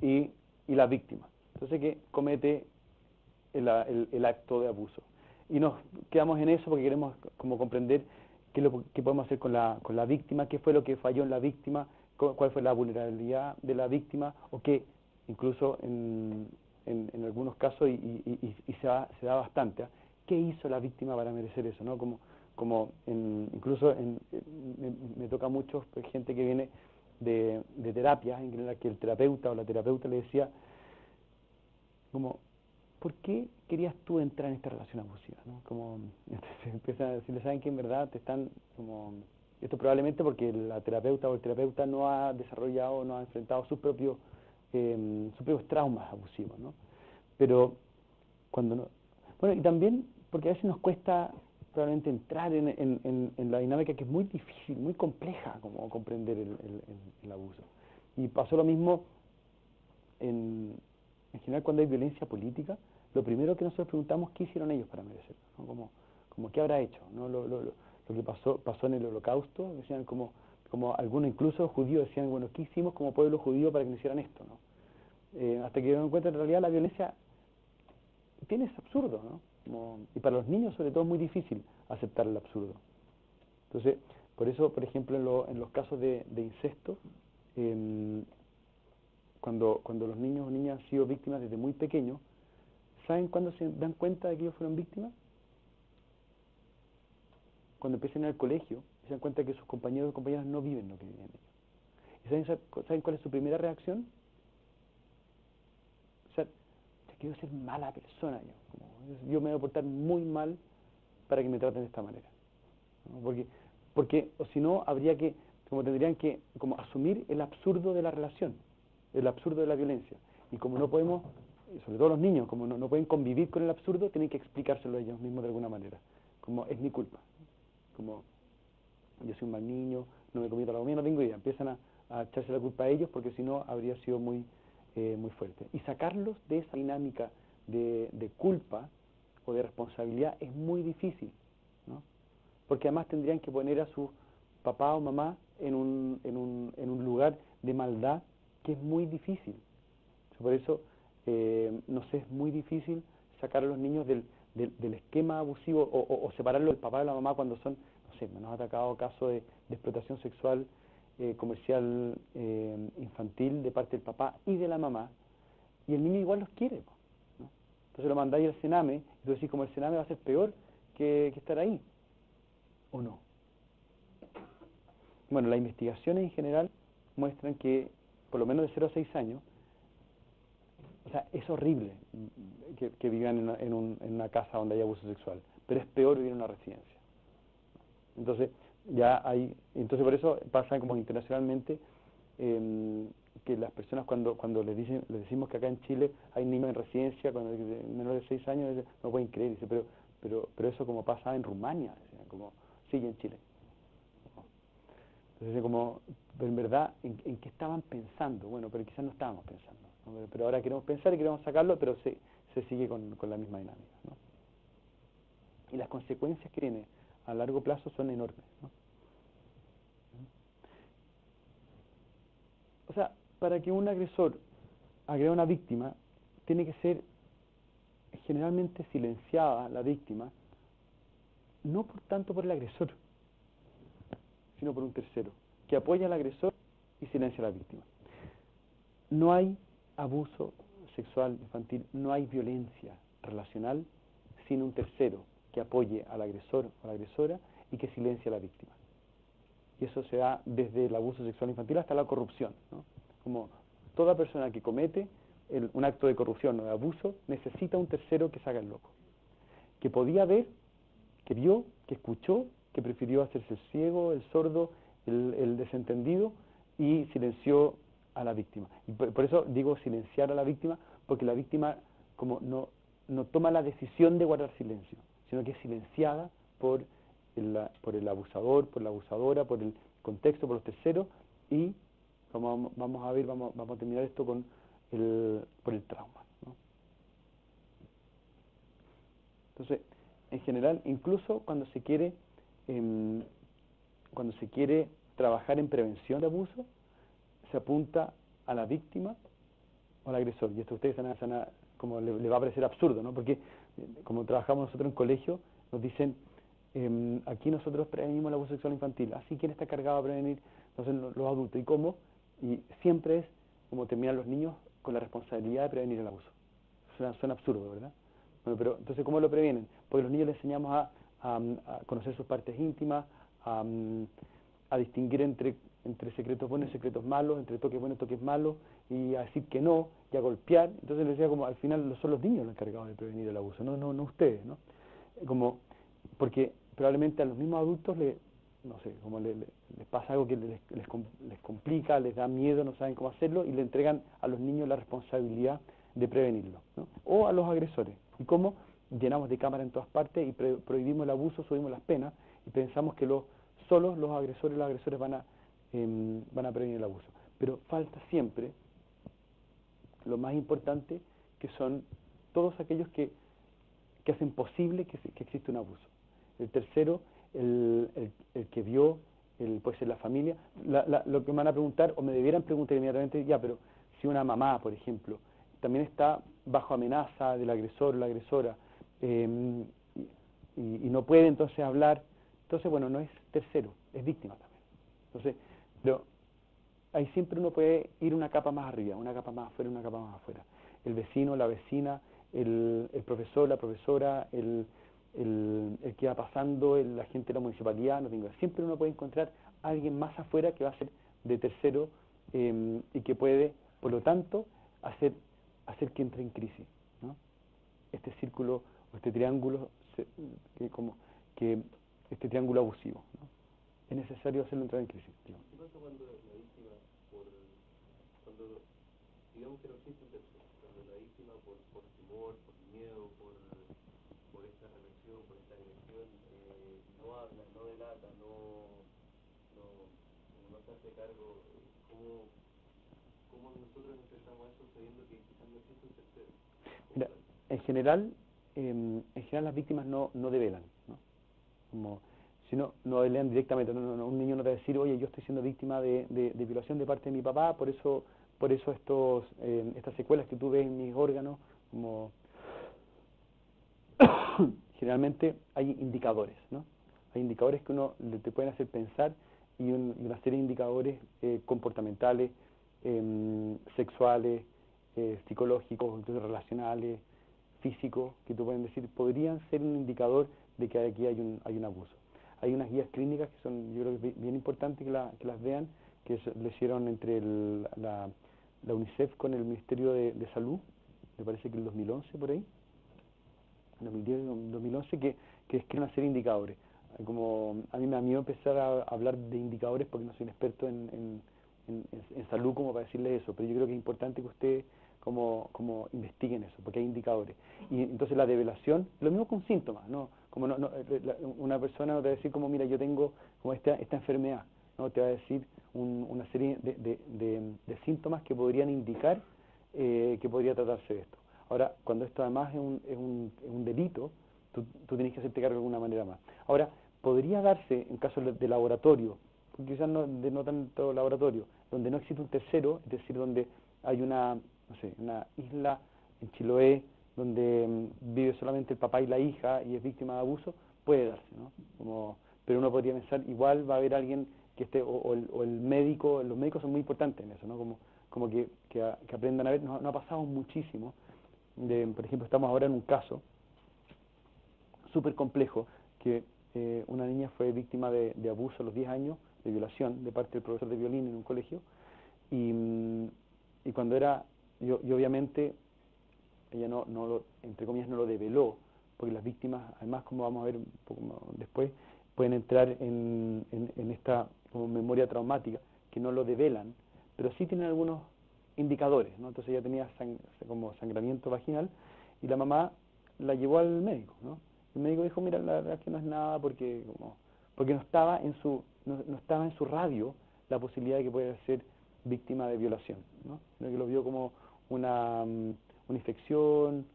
Y la víctima. Entonces, que comete el acto de abuso. Y nos quedamos en eso porque queremos como comprender qué podemos hacer con la víctima, qué fue lo que falló en la víctima, cuál fue la vulnerabilidad de la víctima, o qué, incluso en algunos casos, y se da bastante, ¿eh? ¿Qué hizo la víctima para merecer eso? ¿No? Incluso me toca mucho gente que viene de terapia, en la que el terapeuta o la terapeuta le decía, como, ¿por qué querías tú entrar en esta relación abusiva? ¿No? Como, entonces empiezan a decirle, ¿saben que en verdad te están como... Esto probablemente porque la terapeuta o el terapeuta no ha desarrollado, no ha enfrentado sus propios traumas abusivos, ¿no? Pero cuando no... Bueno, y también porque a veces nos cuesta probablemente entrar en la dinámica, que es muy difícil, muy compleja, como comprender el abuso. Y pasó lo mismo en general cuando hay violencia política. Lo primero que nosotros preguntamos, ¿qué hicieron ellos para merecerlo? ¿No? Como ¿qué habrá hecho? ¿No? Lo que pasó en el Holocausto, decían como algunos, incluso judíos, decían, bueno, ¿qué hicimos como pueblo judío para que no hicieran esto? ¿No? Hasta que dieron cuenta, en realidad la violencia es absurdo, ¿no? Y para los niños sobre todo es muy difícil aceptar el absurdo. Entonces, por eso, por ejemplo, en los casos de incesto, cuando los niños o niñas han sido víctimas desde muy pequeños, ¿saben cuándo se dan cuenta de que ellos fueron víctimas? Cuando empiezan al colegio, se dan cuenta que sus compañeros y compañeras no viven lo que viven ellos. ¿Y saben cuál es su primera reacción? O sea, yo quiero ser mala persona yo me voy a portar muy mal para que me traten de esta manera, ¿no? Porque o si no, habría que, tendrían que como asumir el absurdo de la relación, el absurdo de la violencia. Y como no podemos, sobre todo los niños, como no pueden convivir con el absurdo, tienen que explicárselo a ellos mismos de alguna manera. Como, es mi culpa. Como, yo soy un mal niño, no me he comido la comida, no tengo idea. Empiezan a echarse la culpa a ellos, porque si no, habría sido muy fuerte. Y sacarlos de esa dinámica de culpa o de responsabilidad es muy difícil, ¿no? Porque además tendrían que poner a su papá o mamá en un lugar de maldad que es muy difícil. Por eso, no sé, es muy difícil sacar a los niños del esquema abusivo o separarlo del papá y la mamá cuando son, no sé, nos ha atacado casos de explotación sexual comercial infantil de parte del papá y de la mamá, y el niño igual los quiere, ¿no? Entonces lo mandáis al Sename, y tú decís, como el Sename va a ser peor que estar ahí, ¿o no? Bueno, las investigaciones en general muestran que por lo menos de 0 a 6 años, o sea, es horrible que vivan en una casa donde hay abuso sexual, pero es peor vivir en una residencia. Entonces, entonces por eso pasa como internacionalmente que las personas cuando les decimos que acá en Chile hay niños en residencia cuando menores de 6 años, no pueden creer, dice, pero eso como pasa en Rumania, como sigue en Chile. Entonces, pero en verdad, ¿en qué estaban pensando? Bueno, pero quizás no estábamos pensando, ¿no? Pero ahora queremos pensar y queremos sacarlo, pero se sigue con la misma dinámica, ¿no? Y las consecuencias que tiene a largo plazo son enormes, ¿no? O sea, para que un agresor agreda a una víctima, tiene que ser generalmente silenciada la víctima, no tanto por el agresor, sino por un tercero, que apoya al agresor y silencia a la víctima. No hay abuso sexual infantil, no hay violencia relacional sin un tercero que apoye al agresor o a la agresora y que silencie a la víctima. Y eso se da desde el abuso sexual infantil hasta la corrupción, ¿no? Como toda persona que comete un acto de corrupción o de abuso necesita un tercero que se haga el loco, que podía ver, que vio, que escuchó, que prefirió hacerse el ciego, el sordo, el desentendido, y silenció a la víctima. Y por eso digo silenciar a la víctima, porque la víctima como no toma la decisión de guardar silencio, sino que es silenciada por el abusador, por la abusadora, por el contexto, por los terceros, y como vamos a ver, vamos a terminar esto por el trauma, ¿no? Entonces, en general, incluso cuando se quiere trabajar en prevención de abuso, se apunta a la víctima o al agresor. Y esto a ustedes como le va a parecer absurdo, ¿no? Porque como trabajamos nosotros en colegio, nos dicen, aquí nosotros prevenimos el abuso sexual infantil. Así, ¿quién está cargado de prevenir? Entonces, los adultos. ¿Y cómo? Y siempre es como terminan los niños con la responsabilidad de prevenir el abuso. Suena absurdo, ¿verdad? Bueno, pero entonces, ¿cómo lo previenen? Porque los niños les enseñamos a conocer sus partes íntimas, a distinguir entre secretos buenos y secretos malos, entre toques buenos y toques malos, y a decir que no, y a golpear. Entonces les decía, como al final son los niños los encargados de prevenir el abuso, no ustedes, ¿no? Porque probablemente a los mismos adultos les pasa algo que les complica, les da miedo, no saben cómo hacerlo, y le entregan a los niños la responsabilidad de prevenirlo, ¿no? O a los agresores. ¿Y cómo? Llenamos de cámaras en todas partes y prohibimos el abuso, subimos las penas, y pensamos que solo los agresores van a prevenir el abuso. Pero falta siempre lo más importante, que son todos aquellos que hacen posible que exista un abuso. El tercero, el que vio, puede ser la familia. Lo que me van a preguntar, o me debieran preguntar inmediatamente, ya, pero si una mamá, por ejemplo, también está bajo amenaza del agresor o la agresora, y no puede entonces hablar, entonces, bueno, no es tercero, es víctima también. Entonces, pero ahí siempre uno puede ir una capa más arriba, una capa más afuera, una capa más afuera. El vecino, la vecina, el profesor, la profesora, el que va pasando, la gente de la municipalidad, no tengo. Siempre uno puede encontrar a alguien más afuera que va a ser de tercero, y que puede, por lo tanto, hacer que entre en crisis, ¿no? Este círculo o este triángulo, este triángulo abusivo, ¿no? Es necesario hacerlo entrar en crisis. ¿Qué pasa cuando la víctima, cuando digamos que no existe un tercero, cuando la víctima por temor, por miedo, por esta represión, por esta agresión, no habla, no delata, no se hace cargo? ¿Cómo nosotros enfrentamos eso sabiendo que quizás no existe un tercero? Mira, en general las víctimas no develan, ¿no? Si no develan directamente, un niño no te va a decir, oye, yo estoy siendo víctima de violación de parte de mi papá, por eso estas secuelas que tú ves en mis órganos, generalmente hay indicadores, ¿no? Hay indicadores que te pueden hacer pensar, y una serie de indicadores comportamentales, sexuales, psicológicos, relacionales, físicos, que te pueden decir, podrían ser un indicador de que aquí hay un abuso. Hay unas guías clínicas que son, yo creo que es bien importante que las vean, que lo hicieron entre la UNICEF con el Ministerio de Salud, me parece que el 2011 por ahí, 2010, 2011, que describe una serie de indicadores. Como a mí me da miedo empezar a hablar de indicadores porque no soy un experto en salud como para decirles eso, pero yo creo que es importante que ustedes como investiguen eso, porque hay indicadores. Y entonces la develación, lo mismo con síntomas, ¿no? Una persona no te va a decir como, mira, yo tengo como esta enfermedad, ¿no? Te va a decir una serie de síntomas que podrían indicar que podría tratarse de esto. Ahora, cuando esto además es un delito, tú tienes que hacerte cargo de alguna manera más. Ahora, podría darse en casos de laboratorio, quizás no tanto laboratorio, donde no existe un tercero, es decir, donde hay una isla en Chiloé donde vive solamente el papá y la hija y es víctima de abuso, puede darse, ¿no? Pero uno podría pensar, igual va a haber alguien que esté, o el médico, los médicos son muy importantes en eso, ¿no? Como que aprendan a ver, nos ha pasado muchísimo. Por ejemplo, estamos ahora en un caso súper complejo, que una niña fue víctima de abuso a los 10 años, de violación, de parte del profesor de violín en un colegio, y cuando era, y obviamente, ella entre comillas, no lo develó, porque las víctimas, además, como vamos a ver un poco después, pueden entrar en esta como memoria traumática, que no lo develan, pero sí tienen algunos indicadores, ¿no? Entonces ella tenía como sangramiento vaginal, y la mamá la llevó al médico, ¿no? El médico dijo, mira, la verdad es que no es nada, porque no estaba en su radio la posibilidad de que pueda ser víctima de violación, ¿no? Sino que lo vio como una infección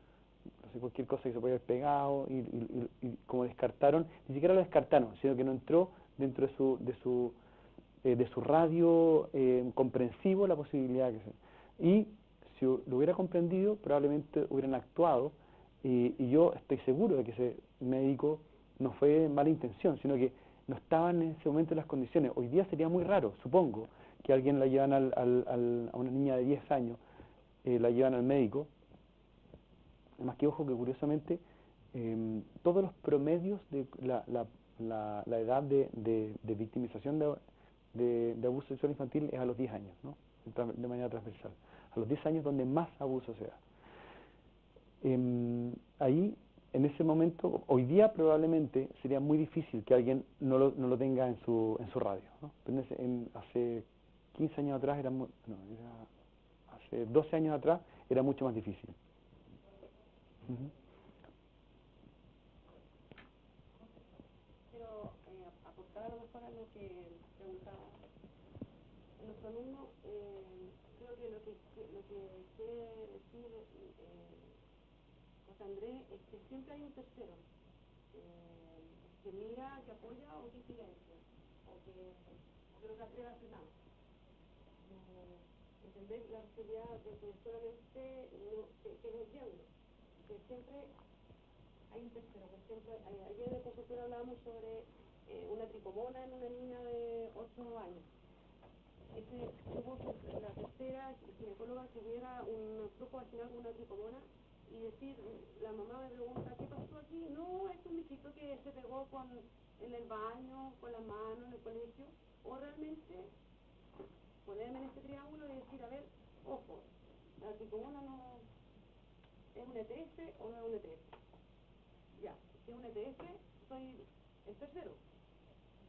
no sé, cualquier cosa que se puede haber pegado, y como descartaron, ni siquiera lo descartaron, sino que no entró dentro de su radio comprensivo la posibilidad que se... Y si lo hubiera comprendido, probablemente hubieran actuado, y yo estoy seguro de que ese médico no fue mala intención, sino que no estaban en ese momento las condiciones. Hoy día sería muy raro, supongo, que alguien la llevan a una niña de 10 años, la llevan al médico. Además que, ojo, que curiosamente todos los promedios de la edad de victimización de abuso sexual infantil es a los 10 años, ¿no? De manera transversal. A los 10 años donde más abuso se da. Ahí, en ese momento, hoy día probablemente sería muy difícil que alguien no lo tenga en su radio, ¿no? Pero hace 15 años atrás hace 12 años atrás era mucho más difícil. Quiero aportar a lo mejor a lo que preguntaba nuestro alumno. Creo que lo que quiere decir José Andrés es que siempre hay un tercero que mira, que apoya o que silencia, o que no se atreve a hacer nada. Entender la posibilidad de que solamente que no entiendo, que siempre hay un tercero, que siempre ayer en el consultorio hablábamos sobre una tricomona en una niña de 8 años. Hubo la tercera ginecóloga que hubiera un flujo vaginal con una tricomona y decir, la mamá me pregunta, ¿qué pasó aquí? No, es un bichito que se pegó en el baño, con las manos, en el colegio, o realmente ponerme en este triángulo y decir, a ver, ojo, la tricomona no es un ETS o no es un ETS. Ya, si es un ETS, soy el tercero.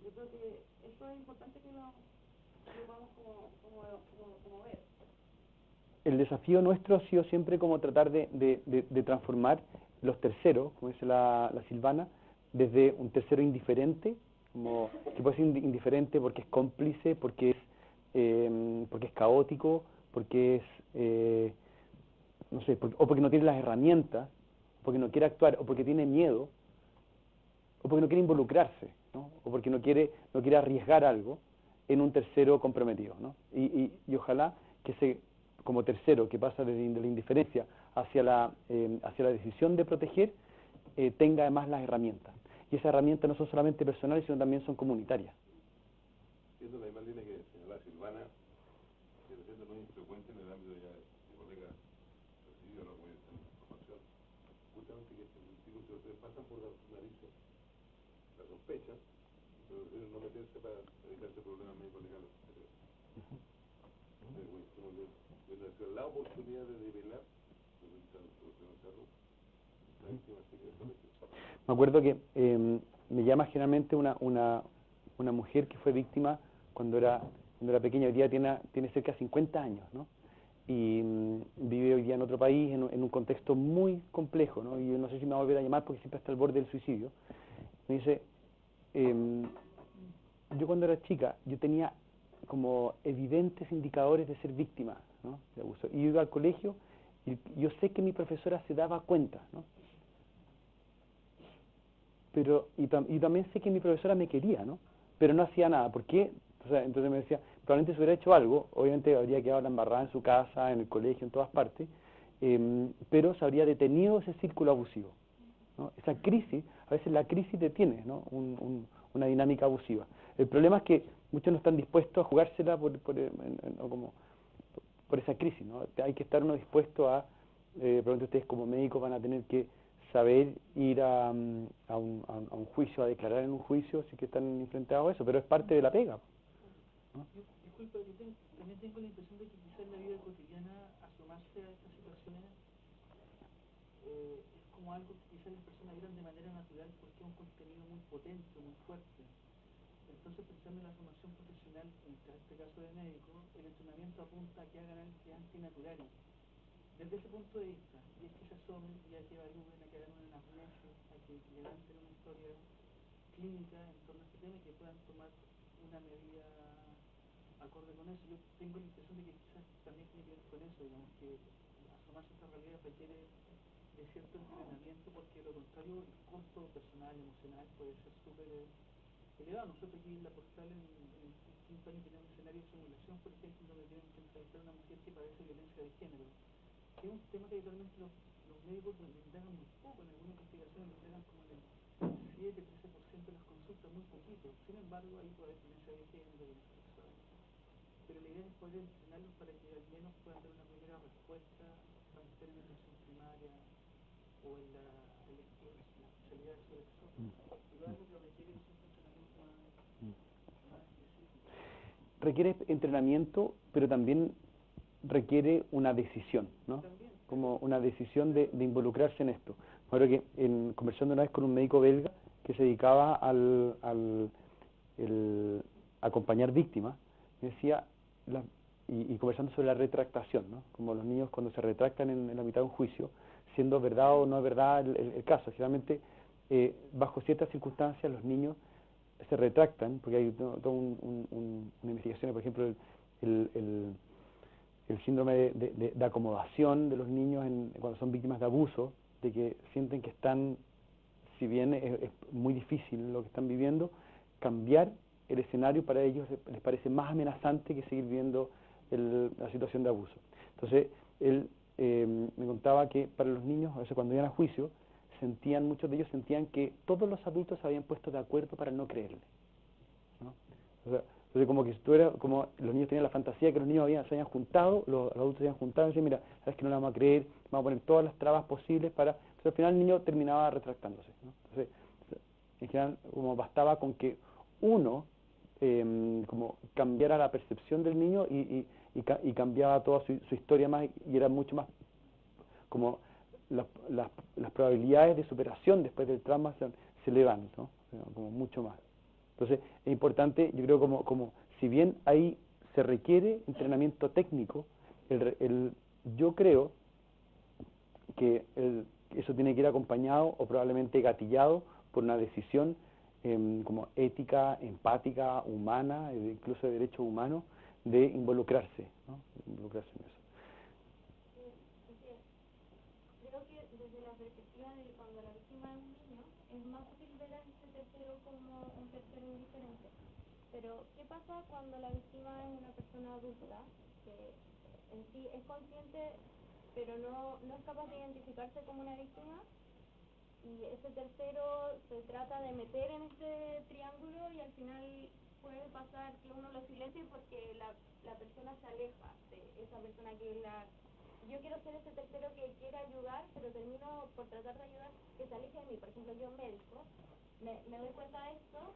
Yo creo que eso es importante que lo vamos como ver. El desafío nuestro ha sido siempre como tratar de transformar los terceros, como dice la Silvana, desde un tercero indiferente, como que puede ser indiferente porque es cómplice, porque es caótico, porque es, no sé, o porque no tiene las herramientas, porque no quiere actuar, o porque tiene miedo, o porque no quiere involucrarse, ¿no? O porque no quiere arriesgar algo en un tercero comprometido, ¿no? Y ojalá que como tercero que pasa de la indiferencia hacia la decisión de proteger, tenga además las herramientas. Y esas herramientas no son solamente personales, sino también son comunitarias. Siendo la misma línea que señalaba Silvana, que de repente no es infrecuente en el ámbito ya de colegas recibidos a la información, justamente que este tipo de ustedes pasan por las narices la sospecha, pero prefieren no meterse para evitarse problemas médicos legales. La oportunidad de develar la víctima se queda sola. Me acuerdo que me llama generalmente una mujer que fue víctima cuando era pequeña. Hoy día tiene cerca de 50 años, ¿no? Y vive hoy día en otro país, en un contexto muy complejo, ¿no? Y yo no sé si me va a volver a llamar porque siempre está al borde del suicidio. Me dice, yo cuando era chica, yo tenía como evidentes indicadores de ser víctima, ¿no?, de abuso. Y yo iba al colegio y yo sé que mi profesora se daba cuenta, ¿no? Pero y también sé que mi profesora me quería, ¿no? Pero no hacía nada. ¿Por qué? O sea, entonces me decía, probablemente si hubiera hecho algo, obviamente habría quedado la embarrada en su casa, en el colegio, en todas partes, pero se habría detenido ese círculo abusivo, ¿no? Esa crisis, a veces la crisis detiene, ¿no?, una dinámica abusiva. El problema es que muchos no están dispuestos a jugársela por esa crisis, ¿no? Hay que estar uno dispuesto a, probablemente ustedes como médicos van a tener que saber ir a un juicio, a declarar en un juicio si que están enfrentados a eso, pero es parte de la pega, ¿no? Disculpa, también tengo la impresión de que quizás en la vida cotidiana asomarse a estas situaciones es como algo que quizás las personas vieran de manera natural porque es un contenido muy potente, muy fuerte. Entonces, pensando en la formación profesional, en este caso de médico, el entrenamiento apunta a que hagan algo que es antinatural. Desde ese punto de vista, y es que se asomen y a que evalúen, a que hagan una anamnesis, a que levanten una historia clínica en torno a este tema y que puedan tomar una medida acorde con eso. Yo tengo la impresión de que quizás también tiene que ver con eso, digamos, que asomarse a esta realidad requiere cierto entrenamiento, porque de lo contrario el costo personal, emocional puede ser súper elevado. Nosotros aquí en la postal en el quinto año tenemos un escenario de simulación, por ejemplo, donde tienen que entrevistar a una mujer que padece violencia de género, que es un tema que habitualmente los médicos lo indagan muy poco. En algunas investigaciones lo indagan como en el 7-13% de las consultas, muy poquito. Sin embargo, ahí puede haber violencia de género, violencia sexual. Pero la idea es poder entrenarlos para que al menos puedan dar una primera respuesta cuando estén en atención primaria o en la especialidad de su elección. Pero algo que requiere un entrenamiento más específico. Requiere entrenamiento, pero también requiere una decisión, ¿no? Como una decisión de involucrarse en esto. Ahora que conversando una vez con un médico belga que se dedicaba al acompañar víctimas, me decía, y conversando sobre la retractación, ¿no? Como los niños cuando se retractan en la mitad de un juicio, siendo verdad o no es verdad el caso. Generalmente, bajo ciertas circunstancias, los niños se retractan, porque hay toda una investigación, por ejemplo, el síndrome de acomodación de los niños cuando son víctimas de abuso, de que sienten que están, si bien es muy difícil lo que están viviendo, cambiar el escenario para ellos les parece más amenazante que seguir viviendo la situación de abuso. Entonces, él me contaba que para los niños, a veces cuando iban a juicio, muchos de ellos sentían que todos los adultos se habían puesto de acuerdo para no creerle, ¿no? O sea, entonces como que como los niños tenían la fantasía que los niños se habían juntado, los adultos se habían juntado y decían, mira, sabes que no le vamos a creer, vamos a poner todas las trabas posibles para... Entonces al final el niño terminaba retractándose, ¿no? Entonces, en general, como bastaba con que uno como cambiara la percepción del niño y cambiaba toda su historia más, y era mucho más como las probabilidades de superación después del trauma se elevan, ¿no? Como mucho más. Entonces es importante, yo creo, como si bien ahí se requiere entrenamiento técnico, yo creo que eso tiene que ir acompañado o probablemente gatillado por una decisión como ética, empática, humana, incluso de derechos humanos, de involucrarse, ¿no? Involucrarse en eso. Creo que desde la perspectiva de cuando la víctima es un niño, es más fácil ver a este tercero como un tercero indiferente. Pero, ¿qué pasa cuando la víctima es una persona adulta, que en sí es consciente, pero no es capaz de identificarse como una víctima? Y ese tercero se trata de meter en este triángulo y al final puede pasar que uno lo silencie porque la persona se aleja de esa persona que es la... Yo quiero ser ese tercero que quiere ayudar, pero termino por tratar de ayudar que se aleje de mí. Por ejemplo, yo médico, me doy cuenta de esto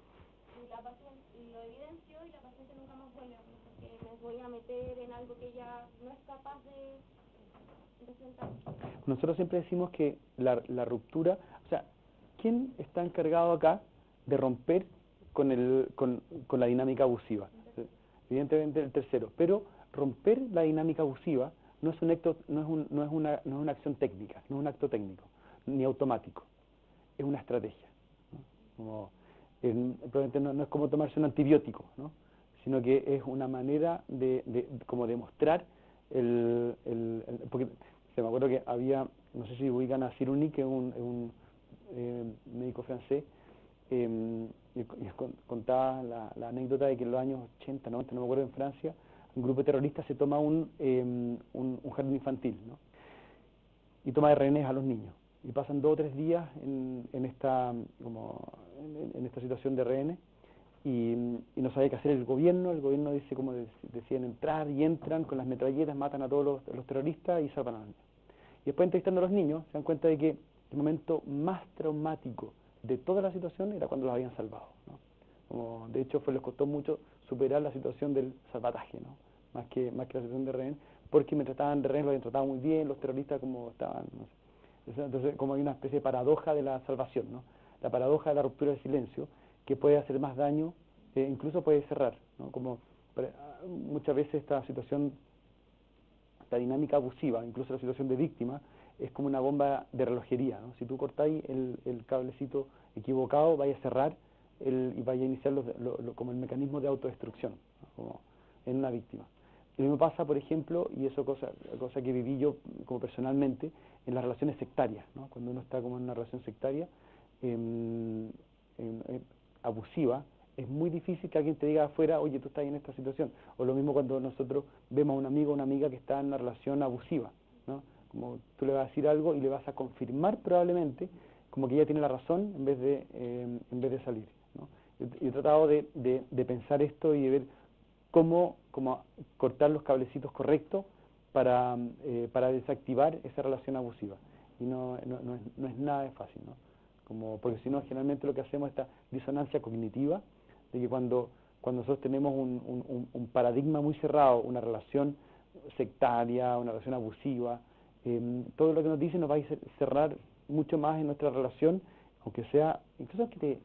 y la paciente, y lo evidencio y la paciente nunca más vuelve a mí porque me voy a meter en algo que ella no es capaz de enfrentar. Nosotros siempre decimos que la ruptura, o sea, ¿quién está encargado acá de romper con la dinámica abusiva? Evidentemente el tercero, pero romper la dinámica abusiva no es una acción técnica, no es un acto técnico, ni automático, es una estrategia, ¿no? Probablemente no es como tomarse un antibiótico, ¿no? Sino que es una manera de como demostrar porque me acuerdo que había, no sé si ubican a Cyrulnik, que es un médico francés, y contaba la anécdota de que en los años 80, 90, no me acuerdo, en Francia, un grupo de terroristas se toma un jardín infantil, ¿no? Y toma de rehenes a los niños. Y pasan 2 o 3 días en esta situación de rehenes, y no sabe qué hacer el gobierno dice, como deciden entrar, y entran con las metralletas, matan a todos los terroristas y salvan a los niños. Y después, entrevistando a los niños, se dan cuenta de que el momento más traumático de toda la situación era cuando los habían salvado, ¿no? De hecho, les costó mucho superar la situación del salvataje, ¿no? Más que la situación de rehén, porque mientras estaban de rehén los habían tratado muy bien, los terroristas como estaban, no sé. Entonces, como hay una especie de paradoja de la salvación, ¿no? La paradoja de la ruptura del silencio, que puede hacer más daño, incluso puede cerrar, ¿no? Como muchas veces esta situación, esta dinámica abusiva, incluso la situación de víctima, es como una bomba de relojería, ¿no? Si tú cortáis el cablecito equivocado, vaya a cerrar y vaya a iniciar como el mecanismo de autodestrucción, ¿no? Como en una víctima. Lo mismo pasa, por ejemplo, y eso cosa que viví yo como personalmente, en las relaciones sectarias, ¿no? Cuando uno está como en una relación sectaria, abusiva, es muy difícil que alguien te diga afuera, oye, tú estás en esta situación. O lo mismo cuando nosotros vemos a un amigo o una amiga que está en una relación abusiva, ¿no? Como tú le vas a decir algo y le vas a confirmar probablemente como que ella tiene la razón en vez de salir, ¿no? Yo he tratado de pensar esto y de ver cómo cortar los cablecitos correctos para desactivar esa relación abusiva. Y no es nada de fácil, ¿no? Porque si no, generalmente lo que hacemos es esta disonancia cognitiva, de que cuando nosotros tenemos un paradigma muy cerrado, una relación sectaria, una relación abusiva, todo lo que nos dice nos va a cerrar mucho más en nuestra relación, aunque sea, incluso que te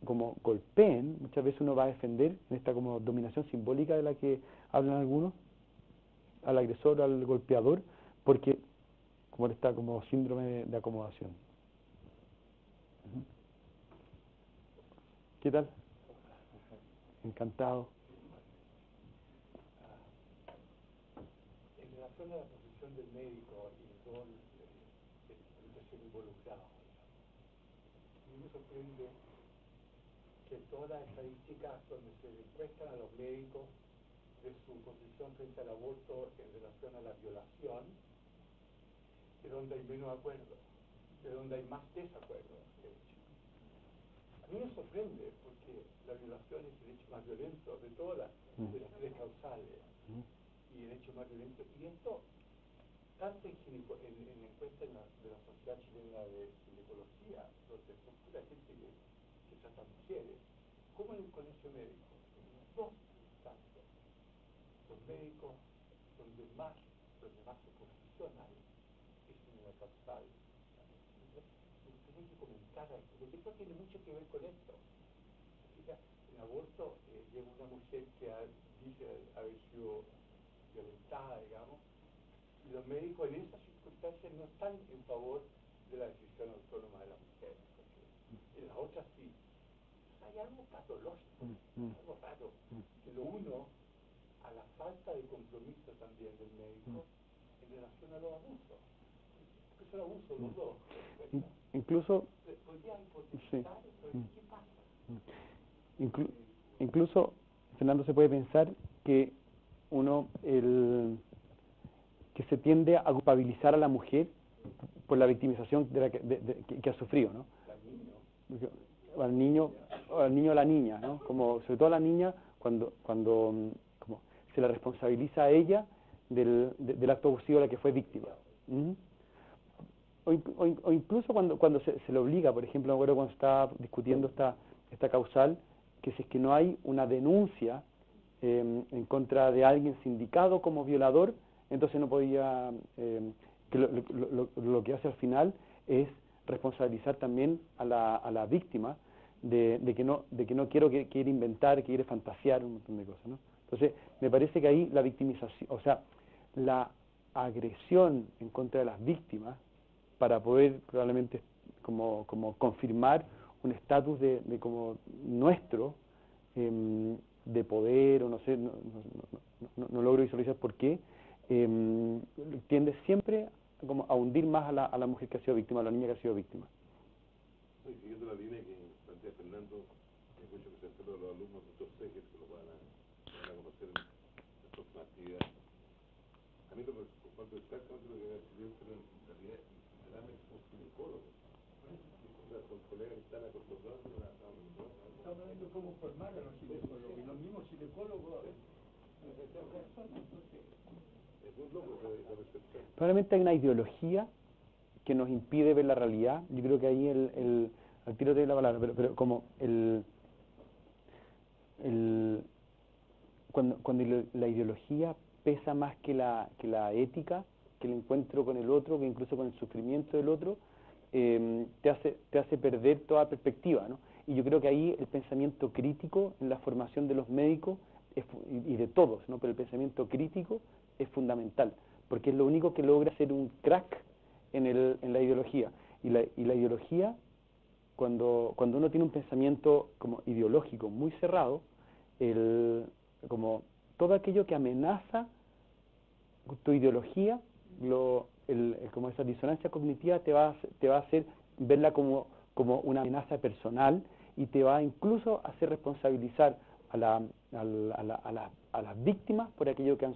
como golpeen, muchas veces uno va a defender en esta como dominación simbólica de la que hablan algunos, al agresor, al golpeador, porque como está como síndrome de acomodación. ¿Qué tal? Encantado. En relación a la posición del médico y el rol de ser involucrado, a mí me sorprende que todas las estadísticas donde se encuestan a los médicos de su posición frente al aborto en relación a la violación, es donde hay menos acuerdo, es donde hay más desacuerdo, de hecho. A mí me sorprende porque la violación es el hecho más violento de todas de las tres causales y el hecho más violento. Y esto, tanto en encuestas de la Sociedad Chilena de Ginecología, donde son pura gente que trata mujeres, como en el colegio médico, en las dos instancias, los médicos donde más oposición hay es en la causal. Tienen que comentar esto, porque esto tiene mucho que ver con esto. En aborto llega una mujer que dice haber sido violentada, digamos, y los médicos en esas circunstancias no están en favor de la decisión autónoma de la mujer, porque en las otras sí. Hay algo patológico, algo raro, que lo uno a la falta de compromiso también del médico en relación a los abusos. Porque son abusos los dos. Incluso, ¿Podría hipotetizar sí. qué pasa? Incluso, Fernando, se puede pensar que que se tiende a culpabilizar a la mujer por la victimización que ha sufrido, ¿no? Al niño o a la niña, ¿no? Como sobre todo a la niña cuando como se la responsabiliza a ella del acto abusivo de la que fue víctima. O incluso cuando se le obliga, por ejemplo, me acuerdo cuando estaba discutiendo esta causal, que si es que no hay una denuncia en contra de alguien sindicado como violador, entonces no podía, que lo que hace al final es responsabilizar también a la víctima de que no quiere inventar, que quiere fantasear, un montón de cosas, ¿no? Entonces, me parece que ahí la victimización, o sea, la agresión en contra de las víctimas, para poder probablemente como confirmar un estatus de como nuestro, de poder, o no sé, no logro visualizar por qué, tiende siempre como a hundir más a la mujer que ha sido víctima, a la niña que ha sido víctima. Siguiendo la línea que plantea Fernando, es mucho que se hace de los alumnos de otros ejes que lo van a conocer en la próxima actividad. A mí por cuanto exactamente lo que me decidió, pero en realidad literalmente como ginecólogo. O sea, son colegas que están acostumbrados a una... Estamos viendo cómo formar a los ginecólogos, y los mismos ginecólogos... Es muy loco esa percepción. Probablemente hay una ideología que nos impide ver la realidad. Yo creo que ahí al tiro de la palabra, pero como cuando la ideología pesa más que la ética, que el encuentro con el otro, que incluso con el sufrimiento del otro, te hace perder toda perspectiva, ¿no? Y yo creo que ahí el pensamiento crítico en la formación de los médicos y de todos, ¿no? Pero el pensamiento crítico es fundamental, porque es lo único que logra ser un crack en la ideología. Y la ideología, cuando uno tiene un pensamiento como ideológico muy cerrado, como todo aquello que amenaza tu ideología, como esa disonancia cognitiva te va a hacer verla como una amenaza personal y te va incluso a hacer responsabilizar a las víctimas por aquello que han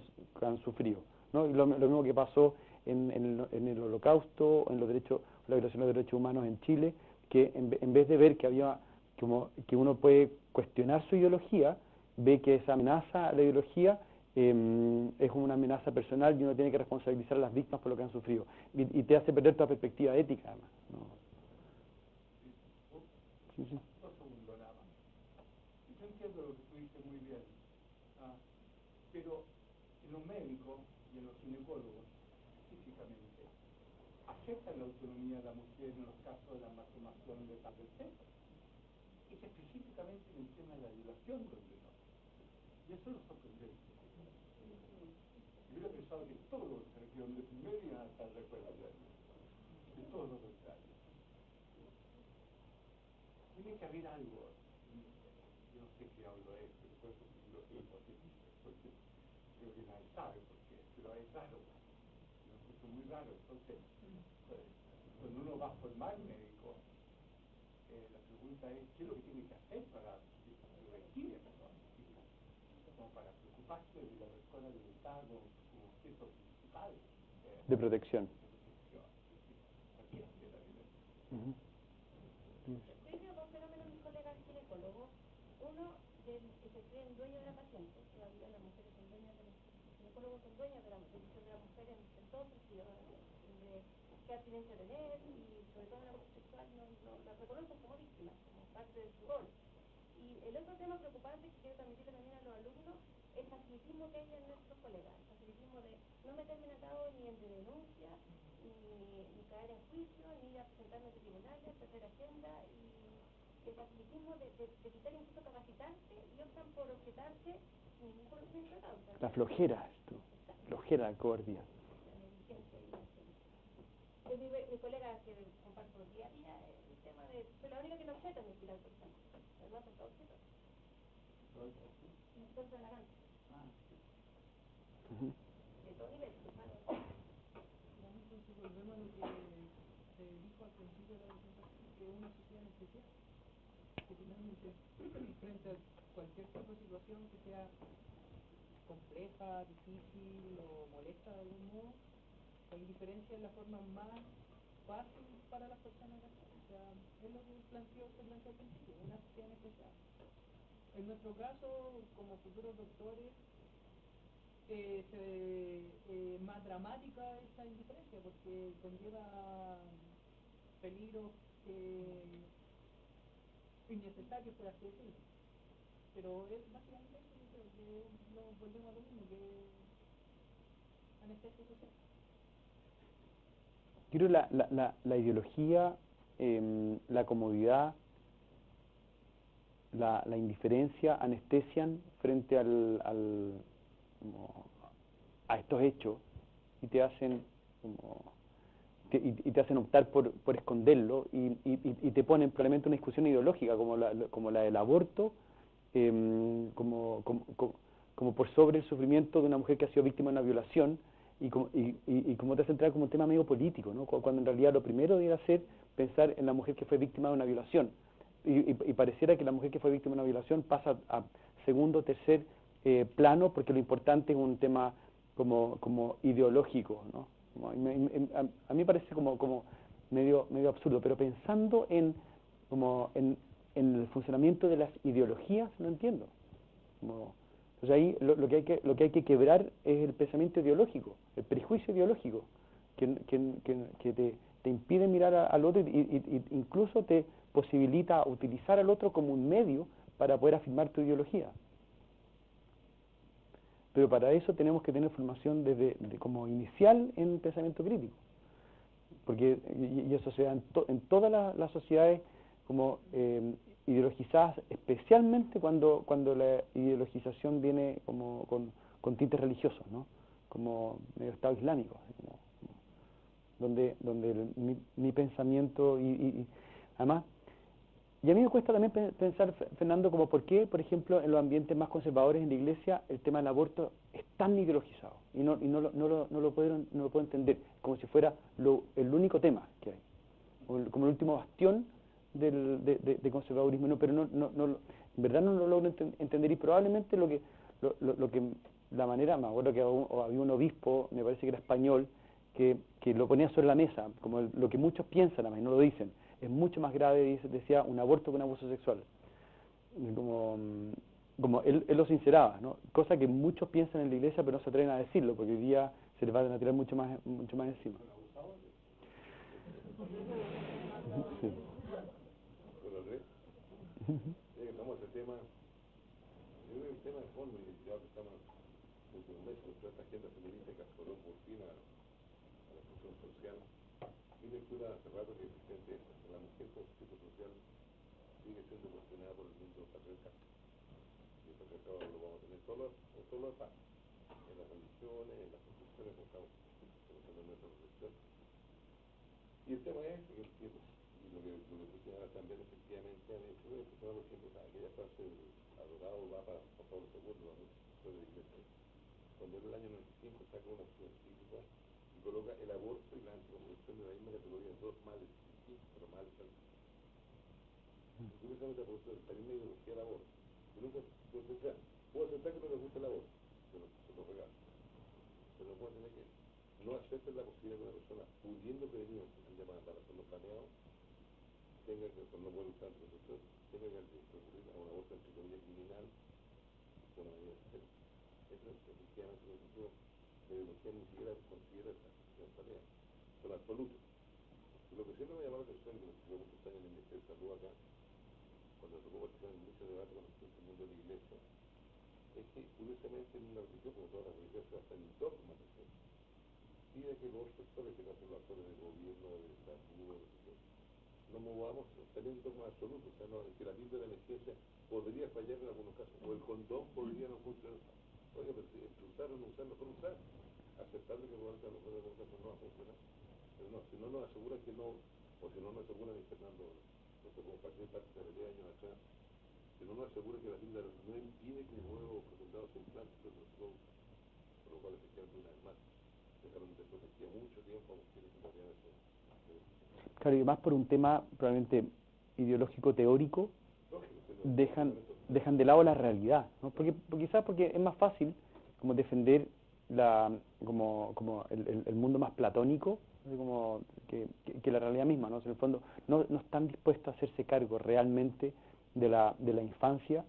sufrido, ¿no? Y lo mismo que pasó en el Holocausto, en la violación de los derechos humanos en Chile, que en vez de ver que había que uno puede cuestionar su ideología, ve que esa amenaza a la ideología es una amenaza personal y uno tiene que responsabilizar a las víctimas por lo que han sufrido. Y te hace perder tu perspectiva ética, además, ¿no? Sí, sí. Dos segundos nada más. Yo entiendo lo que tú dices muy bien, pero en los médicos y en los ginecólogos, específicamente, aceptan la autonomía de la mujer en los casos de la malformación de tal del feto. Es específicamente en el tema de la violación donde no. Y eso es lo sorprendente. Yo hubiera pensado que todos los que requieren de primero iban a estar de acuerdo de ello. De todo lo contrario. Tiene que haber algo. Yo no sé qué hablo de esto, después lo porque creo que nadie sabe por qué, pero es raro. Lo encuentro muy raro. Entonces, cuando uno va a formar médico, la pregunta es, ¿qué es lo que tiene que hacer para corregir eso? Como para preocuparse de la persona del Estado como objeto principal De protección. Yo veo dos fenómenos mis colegas ginecólogos. Uno, que se creen dueños de la paciente. Todavía las mujeres son dueñas de los ginecólogos, son dueños de la decisión de la mujer en todo sentido, de qué abstinencia tener, y sobre todo en la mujer sexual no la reconocen como víctimas, como parte de su rol. Y el otro tema preocupante que quiero transmitirle también a los alumnos es el facilitismo que hay en nuestros colegas, el facilitismo de no meterme en atado ni en denuncia, ni caer en juicio, ni ir a presentarme ante tribunales, perder agenda, y el facilitismo de evitar incluso capacitarse y optan por objetarse sin ningún conocimiento de causa. La flojera, flojera, la cobardía. Es mi colega que comparto día a día el tema de, soy la única que no objeta en el hospital, por ejemplo. No hacen todo objeto. Entonces la gana. De todo nivel, Entonces volvemos a lo que se dijo al principio de la presentación, que es una sociedad especial, que finalmente frente a cualquier tipo de situación que sea compleja, difícil o molesta de algún modo, la indiferencia es la forma más fácil para las personas de hacer. O sea, es lo que se planteó al principio, una sociedad especial. En nuestro caso, como futuros doctores, más dramática esta indiferencia porque conlleva peligros innecesarios, por así decirlo. Pero es básicamente eso, yo creo que nos volvemos a lo mismo, que anestesia social. Yo creo que la ideología, la comodidad, la indiferencia anestesian frente a estos hechos y te hacen te hacen optar por esconderlo y te ponen probablemente una discusión ideológica como la del aborto, como por sobre el sufrimiento de una mujer que ha sido víctima de una violación y como te hace entrar como un tema medio político, ¿no? Cuando en realidad lo primero debería ser pensar en la mujer que fue víctima de una violación y pareciera que la mujer que fue víctima de una violación pasa a segundo o tercer plano porque lo importante es un tema como ideológico, ¿no? A mí me parece como medio absurdo, pero pensando en el funcionamiento de las ideologías lo entiendo. Entonces ahí lo que hay que quebrar es el pensamiento ideológico, el prejuicio ideológico que te impide mirar al otro y incluso te posibilita utilizar al otro como un medio para poder afirmar tu ideología. Pero para eso tenemos que tener formación como inicial en pensamiento crítico, porque y eso se da en todas las sociedades como ideologizadas, especialmente cuando la ideologización viene como con tintes religiosos, ¿no? Como medio Estado islámico, donde mi pensamiento y además Y a mí me cuesta también pensar, Fernando, como por qué, por ejemplo, en los ambientes más conservadores en la Iglesia, el tema del aborto es tan ideologizado y no lo puedo entender, como si fuera el único tema que hay, como el último bastión de conservadurismo, pero en verdad no lo logro entender, y probablemente la manera, me acuerdo que había un obispo, me parece que era español, que lo ponía sobre la mesa, como lo que muchos piensan, además, y no lo dicen, es mucho más grave, decía, un aborto que un abuso sexual. Como él lo sinceraba, ¿no? Cosa que muchos piensan en la Iglesia, pero no se atreven a decirlo, porque hoy día se les va a tirar mucho más encima. Sí. Estamos en el tema, yo creo que el tema de fondo, y ya que estamos últimos meses, con toda esta agenda feminista que absorbió por fin a la función social. Mi lectura hace rato que existente es esa: la mujer como sujeto social sigue siendo cuestionada por el mundo patriarcal. Y el patriarcado lo vamos a tener todas las partes, en las religiones, en las construcciones que estamos en nuestra reflexión. Y el tema es que y lo que funciona también efectivamente han hecho es que, por ejemplo, aquella frase adorado va para Pablo II, la mujer de la Iglesia, cuando en el año 95 saca una encíclica y coloca el aborto y la anticoncepción en la misma categoría, dos males distintos, pero males al mismo. Curiosamente, por la misma ideología del aborto. Y nunca, puedo aceptar que no les gusta el aborto, pero se lo regalo. Pero no puedo tener que no acepten la posibilidad de que una persona, pudiendo prevenir un llamado para hacerlo planeado, tenga que, no puede usar anticoncepción, tenga que recurrir a un aborto entre comillas criminal, con una medida extrema. Eso es efectivamente lo que yo, la ideología ni siquiera considera esa acción planeada, son absolutos. Y lo que siempre me llamó la atención, que yo muchos años en el Ministerio de Salud acá, cuando tocó participar en mucho debate con el mundo de la Iglesia, es que curiosamente en una religión, como todas las religiones, se basan en dogmas de fe, pide que los sectores, que no son los actores del gobierno, de salud, no movamos teniendo dogmas absolutos, o sea, no, que la píldora de emergencia podría fallar en algunos casos, o el condón podría no funcionar. Oye, pero si usar o no usar, mejor usar, aceptando que probablemente a lo mejor en algunos casos no va a funcionar, pero no, si no nos aseguran que no, o si no nos aseguran, y Fernando, no sé cómo pasé parte de años atrás, si no nos aseguran que la píldora no impide que el huevo fecundado se implante en los productos, por lo cual efectivamente una vez más dejaron de proteger mucho tiempo a mujeres que podrían hacer. Claro, y más por un tema probablemente ideológico teórico, dejan de lado la realidad, ¿no? Porque quizás porque es más fácil como defender como el mundo más platónico, así como que la realidad misma, ¿no? En el fondo no están dispuestos a hacerse cargo realmente de la infancia,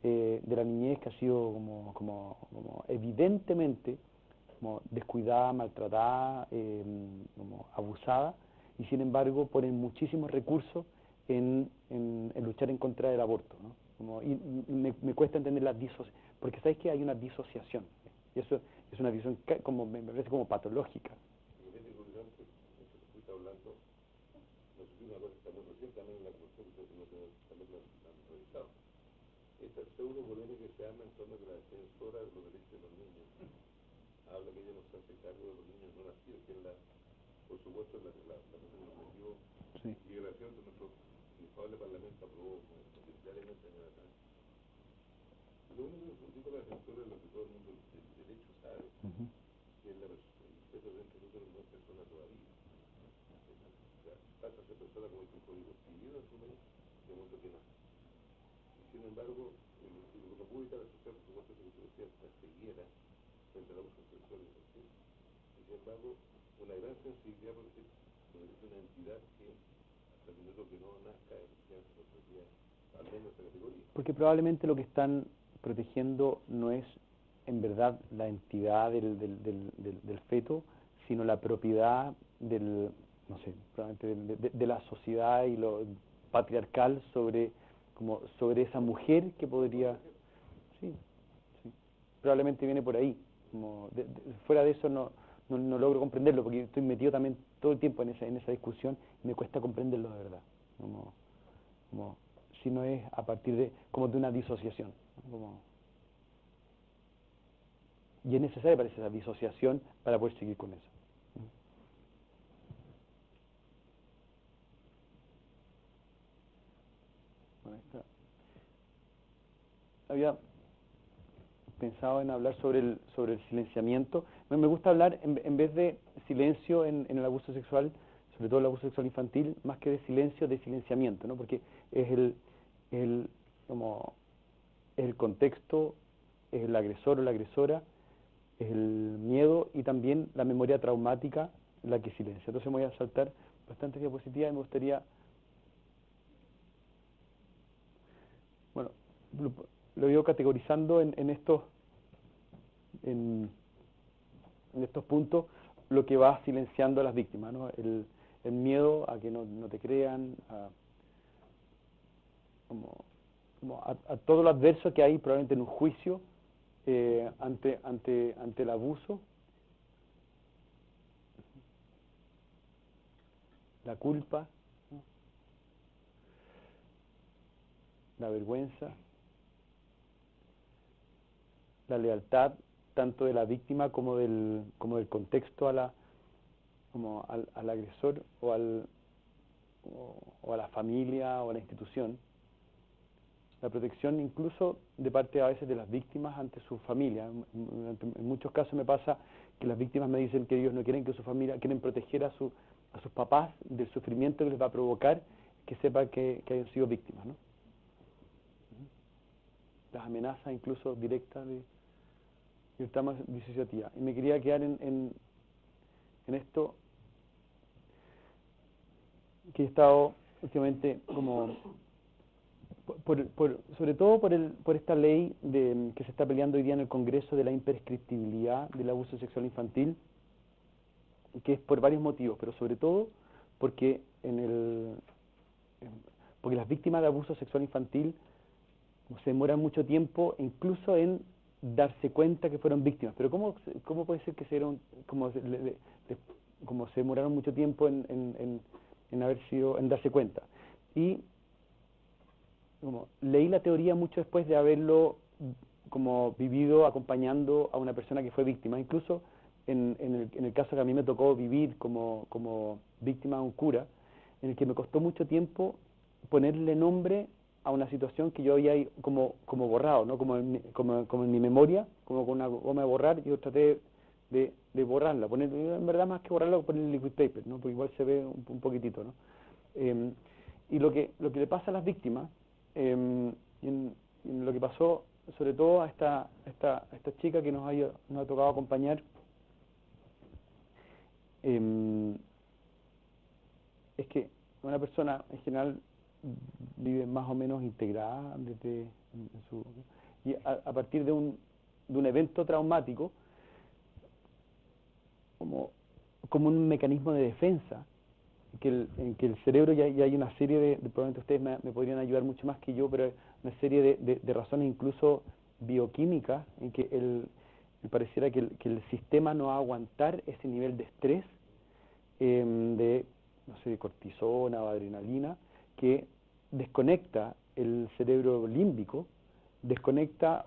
de la niñez, que ha sido como evidentemente como descuidada, maltratada, como abusada, y sin embargo ponen muchísimos recursos en luchar en contra del aborto, ¿no? Y me cuesta entender la disociación, porque sabéis que hay una disociación, y eso es una visión como me parece como patológica. Esta pseudo polémica que se arma en torno a que la defensora de los derechos de los niños habla que ella no se hace cargo de los niños no nacidos, que es por supuesto el objetivo y relación que nuestro infable parlamento aprobó mayoritariamente en la. Lo único que dijo la defensora es lo que todo el mundo del derecho sabe, que es el feto dentro de útero no es persona todavía. O sea, pasa a ser persona como dice un código civil en su país, de momento que no. Sin embargo, lo que pudo evitar asociar, por supuesto, que usted decía, la ceguera frente al abuso sexual infantil. Y sin embargo, una gran sensibilidad porque es una entidad que, hasta el minuto que no nazca, efectivamente no tendría al menos esa categoría. Porque probablemente lo que están protegiendo no es en verdad la entidad del feto, sino la propiedad no sé, probablemente de la sociedad y lo patriarcal sobre esa mujer que podría, sí, probablemente viene por ahí. Fuera de eso no logro comprenderlo, porque estoy metido también todo el tiempo en esa discusión y me cuesta comprenderlo de verdad. Si no es a partir de una disociación, ¿no? Y es necesaria, parece, esa disociación para poder seguir con eso. había pensado en hablar sobre el silenciamiento. Me gusta hablar, en vez de silencio en el abuso sexual, sobre todo el abuso sexual infantil, más que de silencio, de silenciamiento, ¿no? Porque es el contexto, es el agresor o la agresora, es el miedo y también la memoria traumática la que silencia. Entonces me voy a saltar bastantes diapositivas y me gustaría, bueno, lo he ido categorizando en estos puntos, lo que va silenciando a las víctimas, ¿no? El miedo a que no te crean, a todo lo adverso que hay probablemente en un juicio ante el abuso, la culpa, ¿no? La vergüenza, la lealtad tanto de la víctima como del contexto al agresor o a la familia o a la institución, la protección incluso de parte a veces de las víctimas ante su familia. En muchos casos me pasa que las víctimas me dicen que ellos no quieren que su familia, quieren proteger a sus papás del sufrimiento que les va a provocar que sepa que hayan sido víctimas, ¿no? Las amenazas incluso directas de trama disociativa. Y me quería quedar en esto que he estado últimamente como sobre todo por esta ley que se está peleando hoy día en el Congreso de la imprescriptibilidad del abuso sexual infantil, que es por varios motivos, pero sobre todo porque porque las víctimas de abuso sexual infantil se demoran mucho tiempo incluso en darse cuenta que fueron víctimas. Pero ¿cómo puede ser que como se demoraron mucho tiempo en darse cuenta? Y leí la teoría mucho después de haberlo como vivido acompañando a una persona que fue víctima. Incluso en el caso que a mí me tocó vivir como víctima de un cura, en el que me costó mucho tiempo ponerle nombre a una situación que yo había como borrado, ¿no? como en mi memoria, como con una goma de borrar. Yo traté de borrarla, en verdad más que borrarla, poner liquid paper, ¿no? Porque igual se ve un poquitito, ¿no? Y lo que le pasa a las víctimas, en lo que pasó sobre todo a esta chica que nos ha tocado acompañar, es que una persona en general vive más o menos integrada y a partir de un evento traumático, como un mecanismo de defensa, en que el cerebro ya hay una serie de probablemente ustedes me podrían ayudar mucho más que yo, pero una serie de razones incluso bioquímicas en que pareciera que el sistema no va a aguantar ese nivel de estrés, de cortisona o adrenalina, que desconecta el cerebro límbico, desconecta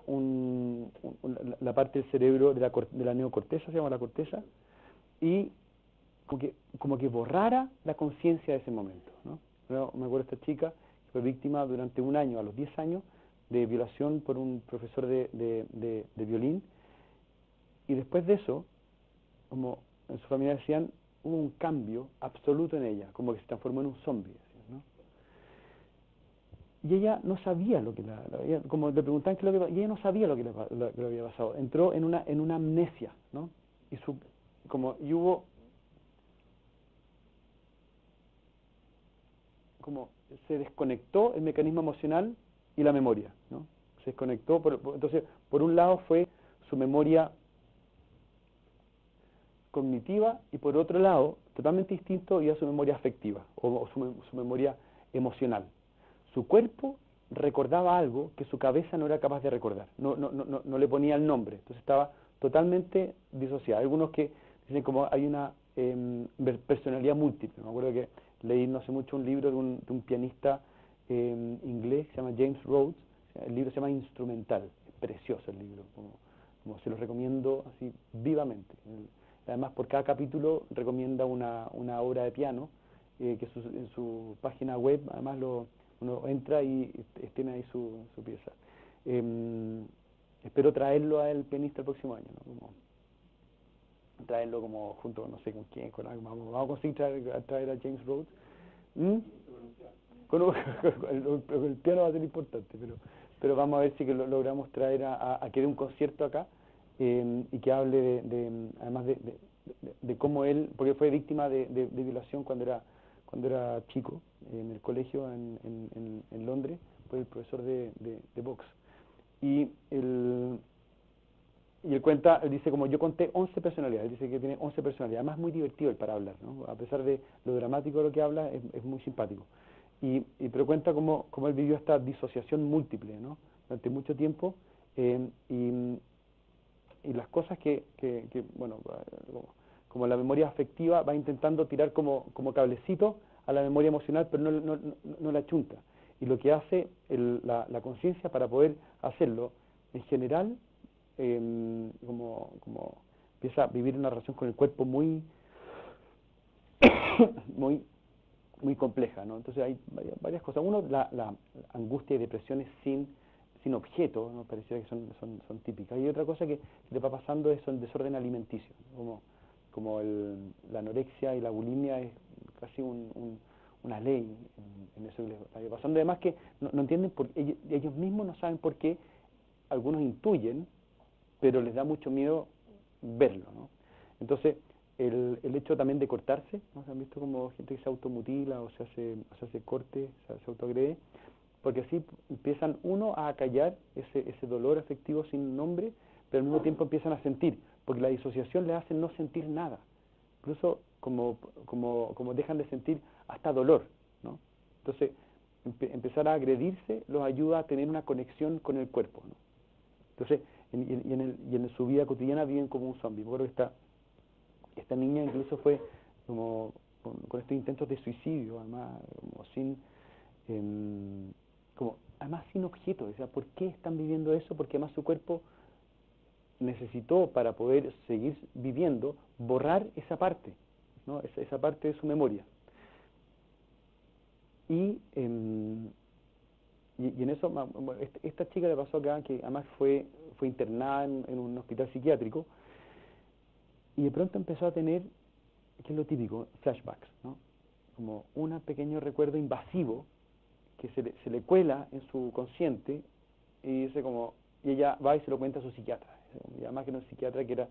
la parte del cerebro de la neocorteza, se llama la corteza, y como que borrara la conciencia de ese momento, ¿no? Yo me acuerdo de esta chica que fue víctima durante un año, a los 10 años, de violación por un profesor de violín, y después de eso, como en su familia decían, hubo un cambio absoluto en ella, como que se transformó en un zombie, ¿no? Y ella no sabía lo que como le preguntaban qué es lo que, y ella no sabía lo que le había pasado. Entró en una amnesia, ¿no? Y hubo como se desconectó el mecanismo emocional y la memoria, ¿no? Se desconectó, entonces por un lado fue su memoria cognitiva y por otro lado, totalmente distinto, iba su memoria afectiva o su memoria emocional. Su cuerpo recordaba algo que su cabeza no era capaz de recordar, no le ponía el nombre, entonces estaba totalmente disociada. Algunos que dicen como hay una personalidad múltiple. Me acuerdo que leí no hace mucho un libro de un pianista inglés que se llama James Rhodes. El libro se llama Instrumental, es precioso el libro, como se lo recomiendo así vivamente. Además, por cada capítulo recomienda una obra de piano, que en su página web, además uno entra y tiene ahí su pieza. espero traerlo a el pianista el próximo año, ¿no? Como traerlo como junto, no sé con quién, vamos a conseguir traer a James Rhodes. El piano va a ser importante, pero vamos a ver si que logramos traer a que dé un concierto acá, y que hable además de cómo él, porque fue víctima de violación cuando era chico, en el colegio en Londres, por el profesor de box. Y él cuenta, él dice, como yo conté 11 personalidades, él dice que tiene 11 personalidades, además muy divertido él para hablar, ¿no? A pesar de lo dramático de lo que habla, es muy simpático. Pero cuenta cómo él vivió esta disociación múltiple, ¿no? Durante mucho tiempo, y las cosas que bueno, como la memoria afectiva va intentando tirar como cablecito a la memoria emocional, pero no la chunta. Y lo que hace la conciencia para poder hacerlo, en general, como empieza a vivir una relación con el cuerpo muy muy compleja, ¿no? Entonces hay varias cosas. Uno, la angustia y depresiones sin objeto, ¿no? Pareciera que son típicas. Y otra cosa que le va pasando es el desorden alimenticio, como la anorexia y la bulimia es casi una ley en eso que les está pasando. Además que no entienden, ellos mismos no saben por qué, algunos intuyen, pero les da mucho miedo verlo, ¿no? Entonces, el hecho también de cortarse, ¿no? ¿Se han visto como gente que se automutila o se hace corte, se autoagrede? Porque así empiezan a callar ese dolor afectivo sin nombre, pero al mismo tiempo empiezan a sentir, porque la disociación les hace no sentir nada, incluso como dejan de sentir hasta dolor, ¿no? Entonces, empezar a agredirse los ayuda a tener una conexión con el cuerpo, ¿no? Entonces, en su vida cotidiana viven como un zombie. Me acuerdo que esta niña incluso fue como con estos intentos de suicidio, además además sin objeto. O sea, ¿por qué están viviendo eso? Porque además su cuerpo necesitó, para poder seguir viviendo, borrar esa parte, ¿no? Esa parte de su memoria. Y en eso, esta chica le pasó acá, que además fue internada en un hospital psiquiátrico, y de pronto empezó a tener, que es lo típico, flashbacks, ¿no? Como un pequeño recuerdo invasivo que se le cuela en su consciente, y dice y ella va y se lo cuenta a su psiquiatra, y además que era un psiquiatra que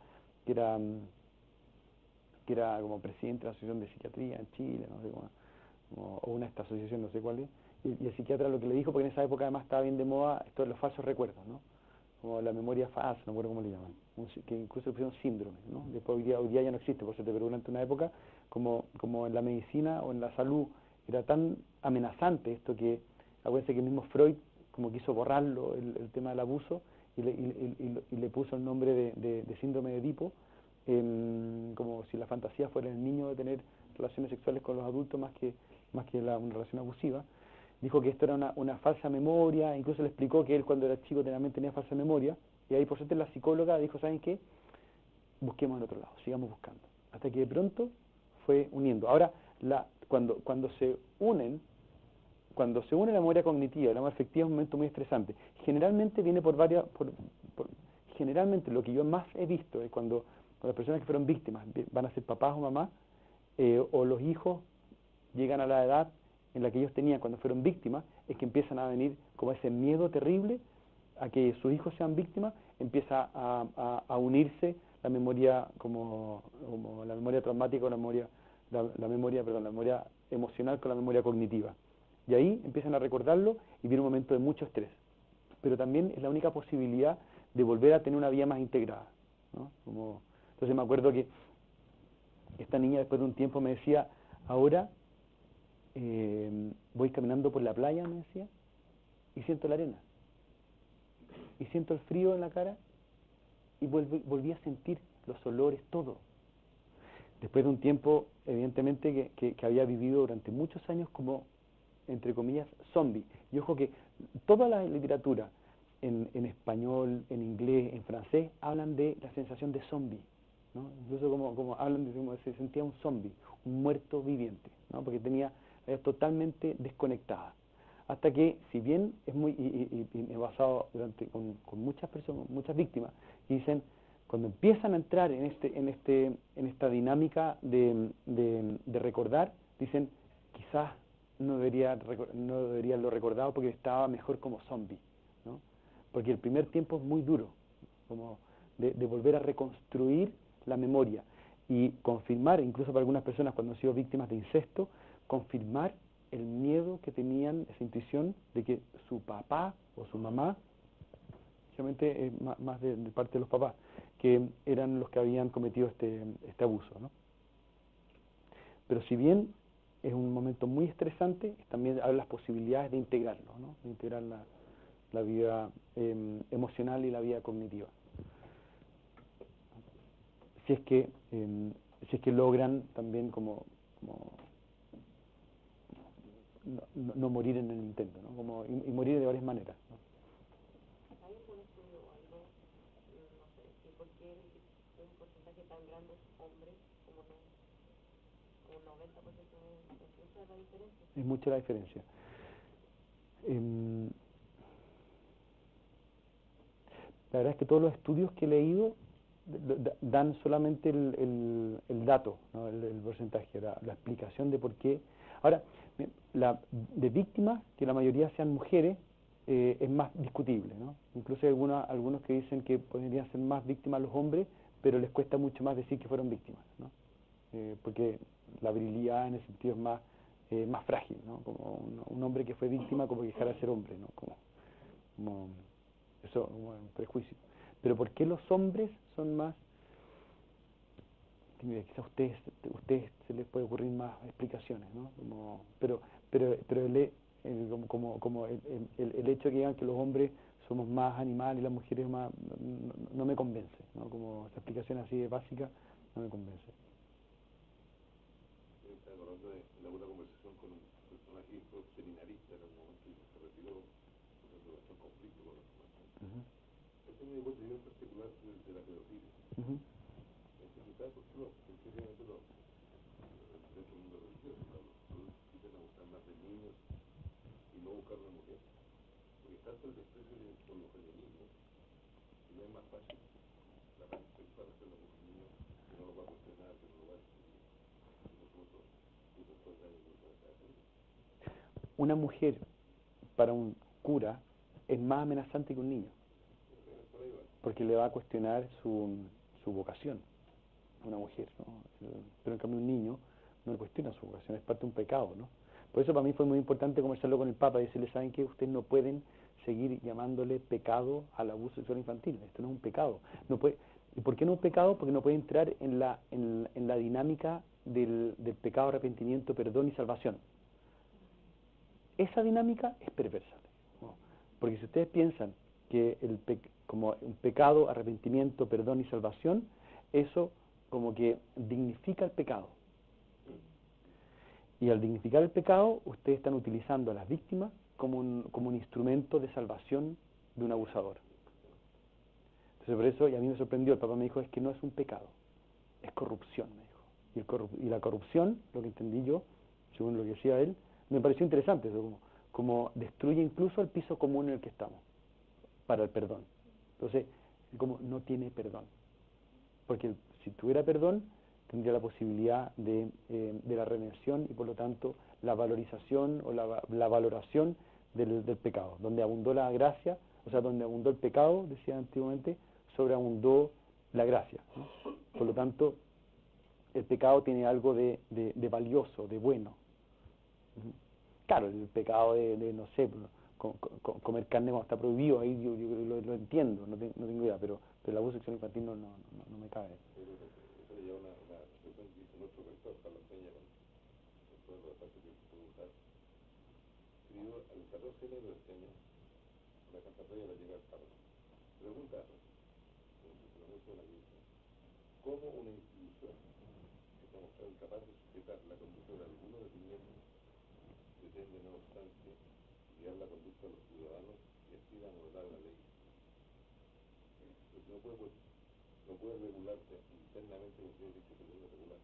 era como presidente de la Asociación de Psiquiatría en Chile, no sé o una de estas asociaciones, no sé cuál es, y el psiquiatra lo que le dijo, porque en esa época además estaba bien de moda esto de los falsos recuerdos, ¿no? Como la memoria falsa, no recuerdo cómo le llaman, que incluso le pusieron síndrome, ¿no? Después hoy día ya no existe, por cierto, pero durante una época, como en la medicina o en la salud, era tan amenazante esto que, acuérdense que el mismo Freud como quiso borrarlo, el tema del abuso, y le puso el nombre de síndrome de Edipo, como si la fantasía fuera el niño de tener relaciones sexuales con los adultos más que una relación abusiva. Dijo que esto era una falsa memoria, incluso le explicó que él cuando era chico también tenía falsa memoria, y ahí por suerte la psicóloga dijo, ¿saben qué? Busquemos en otro lado, sigamos buscando. Hasta que de pronto fue uniendo. Ahora, cuando se une la memoria cognitiva y la memoria afectiva es un momento muy estresante. Generalmente viene generalmente lo que yo más he visto es cuando las personas que fueron víctimas van a ser papás o mamás, o los hijos llegan a la edad en la que ellos tenían cuando fueron víctimas, es que empiezan a venir como ese miedo terrible a que sus hijos sean víctimas, empieza a unirse la memoria como la memoria traumática o la memoria emocional con la memoria cognitiva. Y ahí empiezan a recordarlo y viene un momento de mucho estrés. Pero también es la única posibilidad de volver a tener una vida más integrada, ¿no? Entonces me acuerdo que esta niña después de un tiempo me decía, ahora voy caminando por la playa, me decía, y siento la arena. Y siento el frío en la cara y volví a sentir los olores, todo. Después de un tiempo, evidentemente, que había vivido durante muchos años como, entre comillas, zombie. Y ojo que toda la literatura, en español, en inglés, en francés, hablan de la sensación de zombie, ¿no? Incluso como hablan de como se sentía un zombie, un muerto viviente, ¿no? Porque era totalmente desconectada. Hasta que, si bien es muy, y he basado con muchas personas, muchas víctimas, y dicen, cuando empiezan a entrar en esta dinámica de recordar, dicen, quizás no debería haberlo recordado porque estaba mejor como zombie, ¿no? Porque el primer tiempo es muy duro, como de volver a reconstruir la memoria y confirmar, incluso para algunas personas cuando han sido víctimas de incesto, confirmar el miedo que tenían, esa intuición de que su papá o su mamá, especialmente más de parte de los papás, que eran los que habían cometido este abuso, ¿no? Pero si bien es un momento muy estresante, también hay las posibilidades de integrarlo, ¿no? De integrar la vida emocional y la vida cognitiva. Si es que logran también como no morir en el intento, ¿no? Y morir de varias maneras, ¿no? ¿Hay algún estudio o algo, no sé, si por qué un porcentaje tan grande es hombres, como un 90% es mucha la diferencia? Es mucha la diferencia. La verdad es que todos los estudios que he leído dan solamente el dato, ¿no? el porcentaje, la explicación de por qué. Ahora, de víctimas, que la mayoría sean mujeres, es más discutible, ¿no? Incluso hay algunos que dicen que podrían ser más víctimas los hombres, pero les cuesta mucho más decir que fueron víctimas, ¿no? Porque la virilidad en ese sentido es más frágil, ¿no? Como un hombre que fue víctima como que dejara de ser hombre, ¿no? Como eso, un prejuicio. Pero ¿por qué los hombres son más? Mira, quizás a ustedes se les puede ocurrir más explicaciones, ¿no? Pero el hecho de que digan que los hombres somos más animales y las mujeres más, no me convence, ¿no? Como esa explicación así de básica no me convence. Estaba hablando de una conversación con un personaje seminarista en un momento que se retiró por un conflicto con la formación. Él tiene un punto de vista particular de la pedofilia. ¿Sabes por qué dentro del mundo religioso? Los quieren abusar más de niños y no buscar una mujer. Porque tanto el desprecio por los femeninos, y no es más fácil la parte sexual hacerlo con un niño que no lo va a cuestionar, que no lo va a decidir. Y por supuesto, puso todo el daño que puede hacer. Una mujer para un cura es más amenazante que un niño, porque le va a cuestionar su vocación. Una mujer, ¿no? Pero en cambio un niño no le cuestiona su vocación, es parte de un pecado, ¿no? Por eso para mí fue muy importante conversarlo con el Papa y decirle, ¿saben qué? Ustedes no pueden seguir llamándole pecado al abuso sexual infantil, esto no es un pecado. No puede, ¿y por qué no es un pecado? Porque no puede entrar en la dinámica del pecado, arrepentimiento, perdón y salvación. Esa dinámica es perversa, ¿no? Porque si ustedes piensan que como un pecado, arrepentimiento, perdón y salvación, eso como que dignifica el pecado. Y al dignificar el pecado, ustedes están utilizando a las víctimas como un instrumento de salvación de un abusador. Entonces por eso, y a mí me sorprendió, el Papa me dijo, es que no es un pecado, es corrupción, me dijo. Y la corrupción, lo que entendí yo, según lo que decía él, me pareció interesante, eso, como destruye incluso el piso común en el que estamos, para el perdón. Entonces, como no tiene perdón. Porque si tuviera perdón, tendría la posibilidad de la redención y por lo tanto la valorización o la valoración del pecado. Donde abundó la gracia, o sea, donde abundó el pecado, decía antiguamente, sobreabundó la gracia, ¿no? Por lo tanto, el pecado tiene algo de valioso, de bueno. Claro, el pecado de no sé, comer carne cuando está prohibido, ahí yo lo entiendo, no tengo idea, pero el abuso sexual infantil no me cabe. Eso le lleva una expresión que dice nuestro rector, Carlos Peña, con todas las partes que pudo usar. Escribió el 14 de enero de este año, una carta previa a la llegada al Papa. Pregunta, como se pronuncia en la Biblia, ¿cómo una institución que se ha mostrado incapaz de sujetar la conducta de alguno de sus miembros pretende, no obstante, guiar la conducta de los ciudadanos y aspira a modelar la ley? Pues no puede regularse internamente lo que es dicho que debe regular.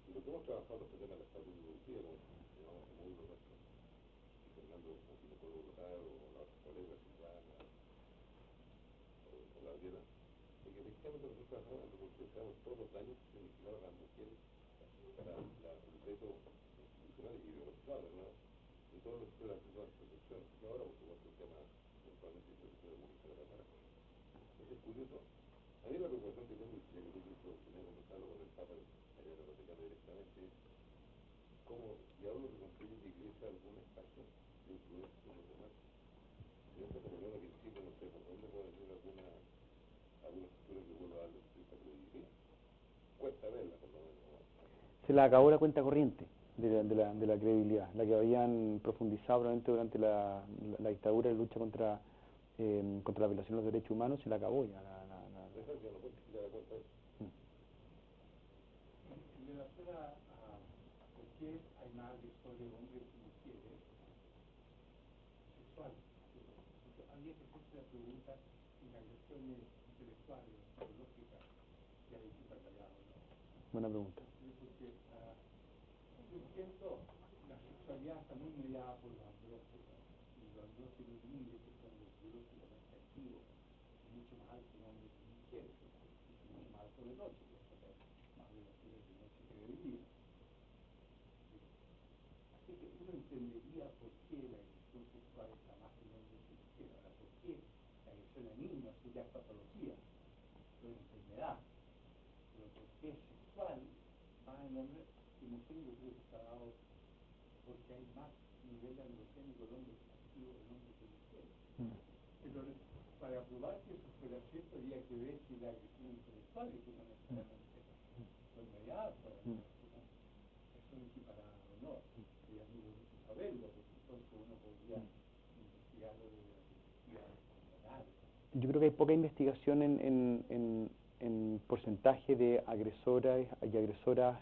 Y lo que hemos trabajado este tema de la salud reducida, como llamamos muy lo nuestro, y Fernando conversando con ginecólogo local o con la otra colega, Silvana o Gabriela, de que efectivamente nosotros trabajamos en reconstrucción todos los daños que se han infligido a las mujeres para el reto institucional y demostrado, ¿no? De todo lo que fue la protección. Y ahora, por supuesto, el tema puntualmente de protección de mujeres de la cámara. Entonces, es curioso. A mí la preocupación que tengo, y que incluso tenía que conversarlo con el Papa allá en la Vaticana directamente, es cómo diablos reconstruye la Iglesia algún espacio de influencia en los demás. Si no está como yo que en Chile, no sé, por dónde puede tener alguna estructura que vuelva a darle cierta credibilidad. Cuesta verla, por lo menos, ¿no? Se le acabó la cuenta corriente de la credibilidad, la que habían profundizado probablemente durante la dictadura de lucha contra la violación de los derechos humanos, se le acabó ya En relación a por qué hay más agresores hombres que mujeres sexuales, habría que hacerse la pregunta si las agresiones intelectuales, psicológicas, que hay que batallar o no. Buena pregunta. Porque yo entiendo la sexualidad está muy mediada por los andrógenos, y los andrógenos niños que son los biológicamente activos, mucho más altos en hombres que mujeres, y mucho más altos de noche, más relaciones de noche que de día. Así que uno entendería por qué la agresión sexual está más en hombres que mujeres. Ahora, ¿por qué la agresión a niños ya es patología? Es una enfermedad. Pero ¿por qué es sexual más en hombres que mujeres? Yo creo que está dado porque hay más nivel androgénico en hombres activos en hombres que mujeres. Entonces, para probar que eso fuera cierto, había que ver si la agresión intelectual es una necesariamente fue mediada por la eso es equiparada o no. Sería muy bonito saberlo, porque entonces uno podría investigarlo desde la perspectiva moral. Yo creo que hay poca investigación en porcentaje de agresoras y agresoras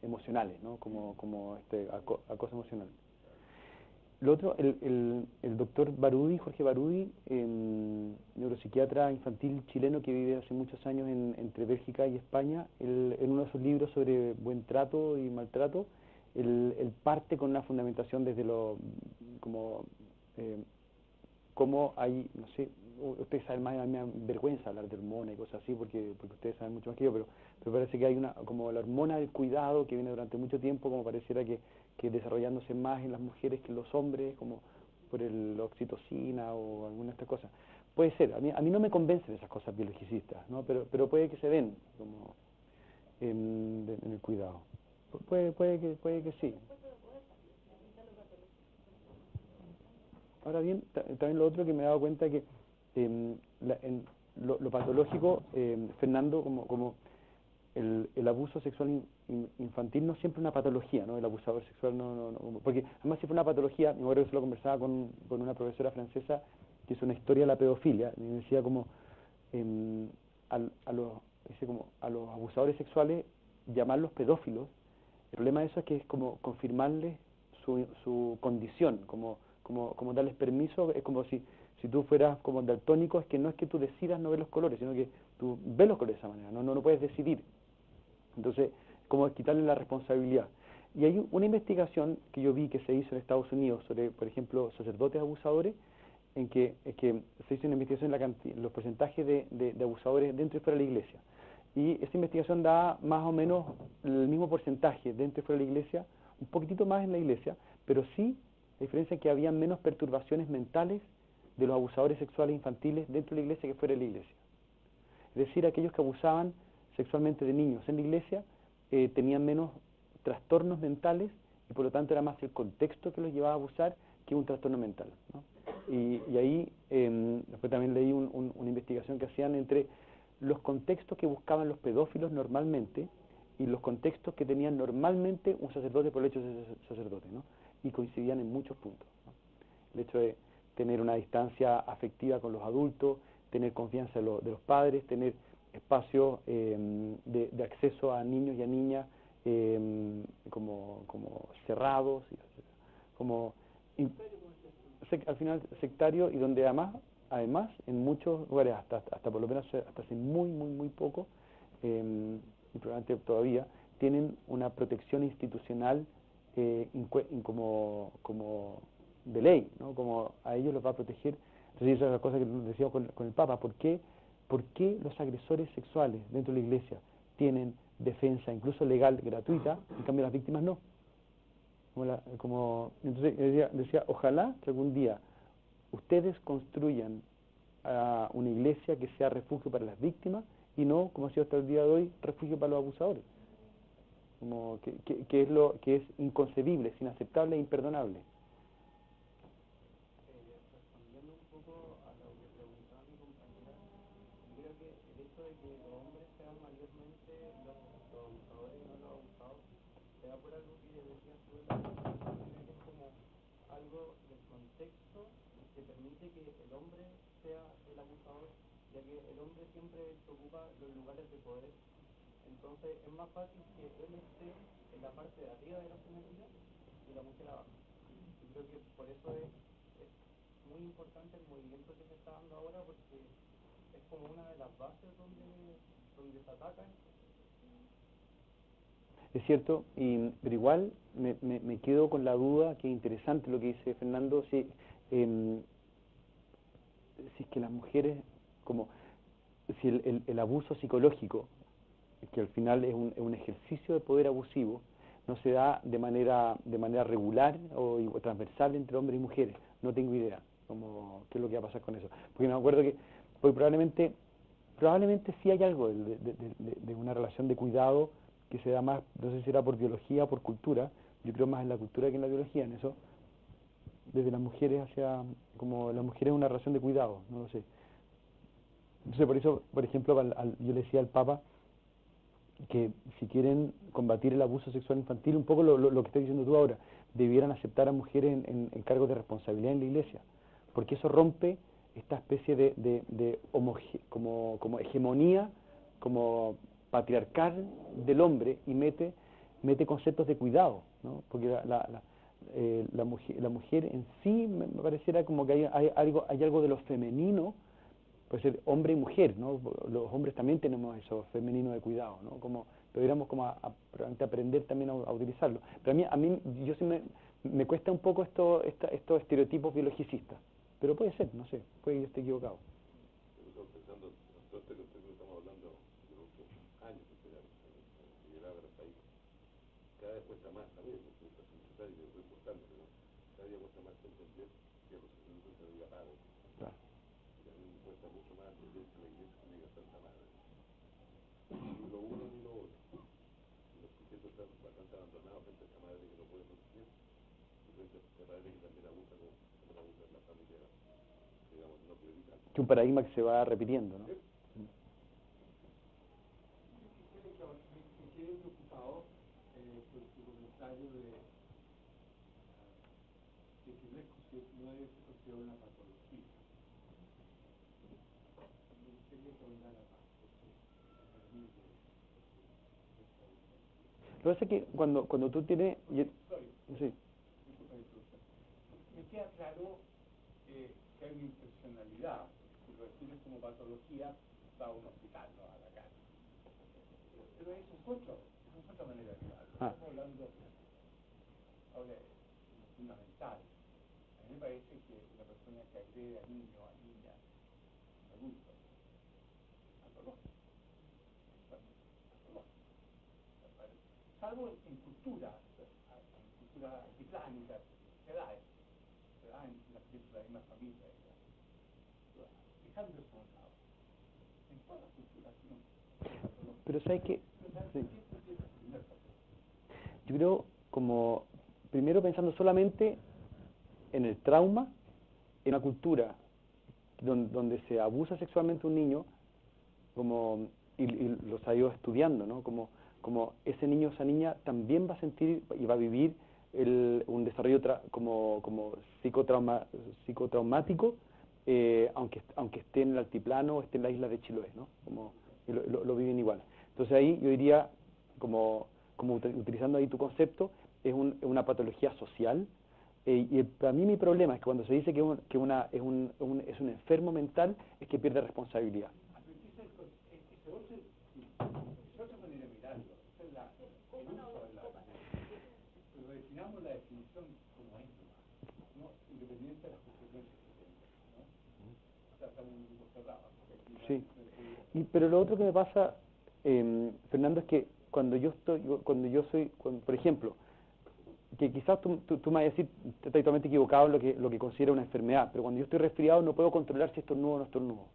emocionales, ¿no? Como acoso emocional. Lo otro, el doctor Barudi, Jorge Barudi, neuropsiquiatra infantil chileno que vive hace muchos años entre Bélgica y España, en uno de sus libros sobre buen trato y maltrato, él parte con una fundamentación desde cómo hay, no sé, ustedes saben más, a mí me da vergüenza hablar de hormonas y cosas así, porque ustedes saben mucho más que yo, pero parece que hay como la hormona del cuidado que viene durante mucho tiempo, como pareciera que desarrollándose más en las mujeres que en los hombres, como por la oxitocina o alguna de estas cosas. Puede ser, a mí no me convencen esas cosas biologicistas, ¿no? Pero puede que se den como en el cuidado. Puede que sí. Ahora bien, también lo otro que me he dado cuenta que lo patológico, Fernando, como el abuso sexual infantil no es siempre una patología, ¿no? El abusador sexual no, porque además si fue una patología, me acuerdo que se lo conversaba con una profesora francesa que hizo una historia de la pedofilia, y me decía como a los abusadores sexuales llamarlos pedófilos. El problema de eso es que es como confirmarles su condición, como darles permiso. Es como si tú fueras como daltónico, es que no es que tú decidas no ver los colores, sino que tú ves los colores de esa manera, no puedes decidir. Entonces, como quitarle la responsabilidad. Y hay una investigación que yo vi que se hizo en Estados Unidos sobre, por ejemplo, sacerdotes abusadores, en que se hizo una investigación en los porcentajes de abusadores dentro y fuera de la iglesia. Y esa investigación da más o menos el mismo porcentaje dentro y fuera de la iglesia, un poquitito más en la iglesia, pero sí, la diferencia es que había menos perturbaciones mentales de los abusadores sexuales infantiles dentro de la iglesia que fuera de la iglesia. Es decir, aquellos que abusaban sexualmente de niños en la iglesia tenían menos trastornos mentales y por lo tanto era más el contexto que los llevaba a abusar que un trastorno mental, ¿no? Y ahí después también leí una investigación que hacían entre los contextos que buscaban los pedófilos normalmente y los contextos que tenían normalmente un sacerdote por el hecho de ser sacerdote, ¿no? Y coincidían en muchos puntos, ¿no? El hecho de tener una distancia afectiva con los adultos, tener confianza de los padres, tener espacios de acceso a niños y a niñas como cerrados, como al final sectario, y donde además en muchos lugares, hasta por lo menos hasta hace muy poco, y probablemente todavía, tienen una protección institucional como de ley, ¿no? Como a ellos los va a proteger. Entonces esa es la cosa que decíamos con el Papa. ¿Por qué los agresores sexuales dentro de la Iglesia tienen defensa incluso legal gratuita, en cambio las víctimas no? Entonces decía, ojalá que algún día ustedes construyan una iglesia que sea refugio para las víctimas y no, como ha sido hasta el día de hoy, refugio para los abusadores. Como que es lo que es inconcebible, es inaceptable e imperdonable. Respondiendo un poco a lo que preguntaba mi compañera, yo creo que el hecho de que los hombres sean mayormente los abusadores y no los abusados, se da por algo que decías tú, que es como algo del contexto que permite que el hombre sea el abusador, ya que el hombre siempre se ocupa los lugares de poder. Entonces es más fácil que él esté en la parte de arriba de la jerarquía y la mujer abajo. Yo creo que por eso es muy importante el movimiento que se está dando ahora, porque es como una de las bases donde se ataca esto. Es cierto, pero igual me quedo con la duda, que es interesante lo que dice Fernando, si es que las mujeres, como si el abuso psicológico, que al final es un ejercicio de poder abusivo, no se da de manera regular o transversal entre hombres y mujeres. No tengo idea como qué es lo que va a pasar con eso, porque me acuerdo que probablemente sí hay algo de una relación de cuidado que se da más, no sé si era por biología o por cultura. Yo creo más en la cultura que en la biología, en eso, desde las mujeres hacia, como la mujer es una relación de cuidado, no lo sé. Entonces por eso, por ejemplo, yo le decía al Papa que si quieren combatir el abuso sexual infantil, un poco lo que estás diciendo tú ahora, debieran aceptar a mujeres en cargos de responsabilidad en la Iglesia, porque eso rompe esta especie de como hegemonía, como patriarcal del hombre, y mete conceptos de cuidado, ¿no? Porque la mujer en sí me pareciera como que hay algo de lo femenino. Puede ser hombre y mujer, ¿no? Los hombres también tenemos eso femenino de cuidado, ¿no? Como deberíamos como aprender también a utilizarlo. Pero a mí yo sí me cuesta un poco estos estereotipos biologicistas. Pero puede ser, no sé, puede que yo esté equivocado. Estamos pensando, todo este contexto que estamos hablando de muchos años que llegaba a los países, cada vez cuesta más, también es un paso necesario y muy importante, pero cada día cuesta más entender que los sacerdotes se diga pago. Claro. Y a mí me cuesta mucho más entender que la iglesia se diga Santa Madre. Ni lo uno ni lo otro. Los sujetos están bastante abandonados frente a esta madre que no puede proteger, y frente a esta madre que también abusa de la familia, digamos, no prioritaria. Que un paradigma que se va repitiendo, ¿no? Me quedé preocupado por tu comentario de que no debe ser considerado una patología. Me gustaría que hablara más, porque para mí Lo que pasa es que cuando tú tienes... Sí. me queda claro que hay una intencionalidad. Si lo defines como patología, va a un hospital, no a la casa. Pero es otra manera de hablar. Estamos hablando ahora es fundamental. A mí me parece que una persona que agrede a niños, a niñas, a adultos, patológico. Salvo en culturas islámicas, se da en la misma familia, dejando eso a un lado. En todas las culturas no. Pero ¿sabes qué? Sí. Yo creo, como primero pensando solamente en el trauma, en una cultura donde se abusa sexualmente a un niño, como y los ha ido estudiando, ¿no? Como ese niño o esa niña también va a sentir y va a vivir un desarrollo como psicotraumático, aunque esté en el altiplano o esté en la isla de Chiloé, ¿no? Como lo viven igual. Entonces ahí yo diría, como utilizando ahí tu concepto, es una patología social. Y para mí mi problema es que cuando se dice que es un enfermo mental, es que pierde responsabilidad. Es otra manera de mirarlo. Esa es el uso de la... Pero definamos la definición como es, ¿no? Y Sí. Pero lo otro que me pasa, Fernando, es que cuando yo soy, por ejemplo, que quizás tú me vas a decir, estás totalmente equivocado en lo que considera una enfermedad, pero cuando yo estoy resfriado no puedo controlar si estornudo o no estornudo.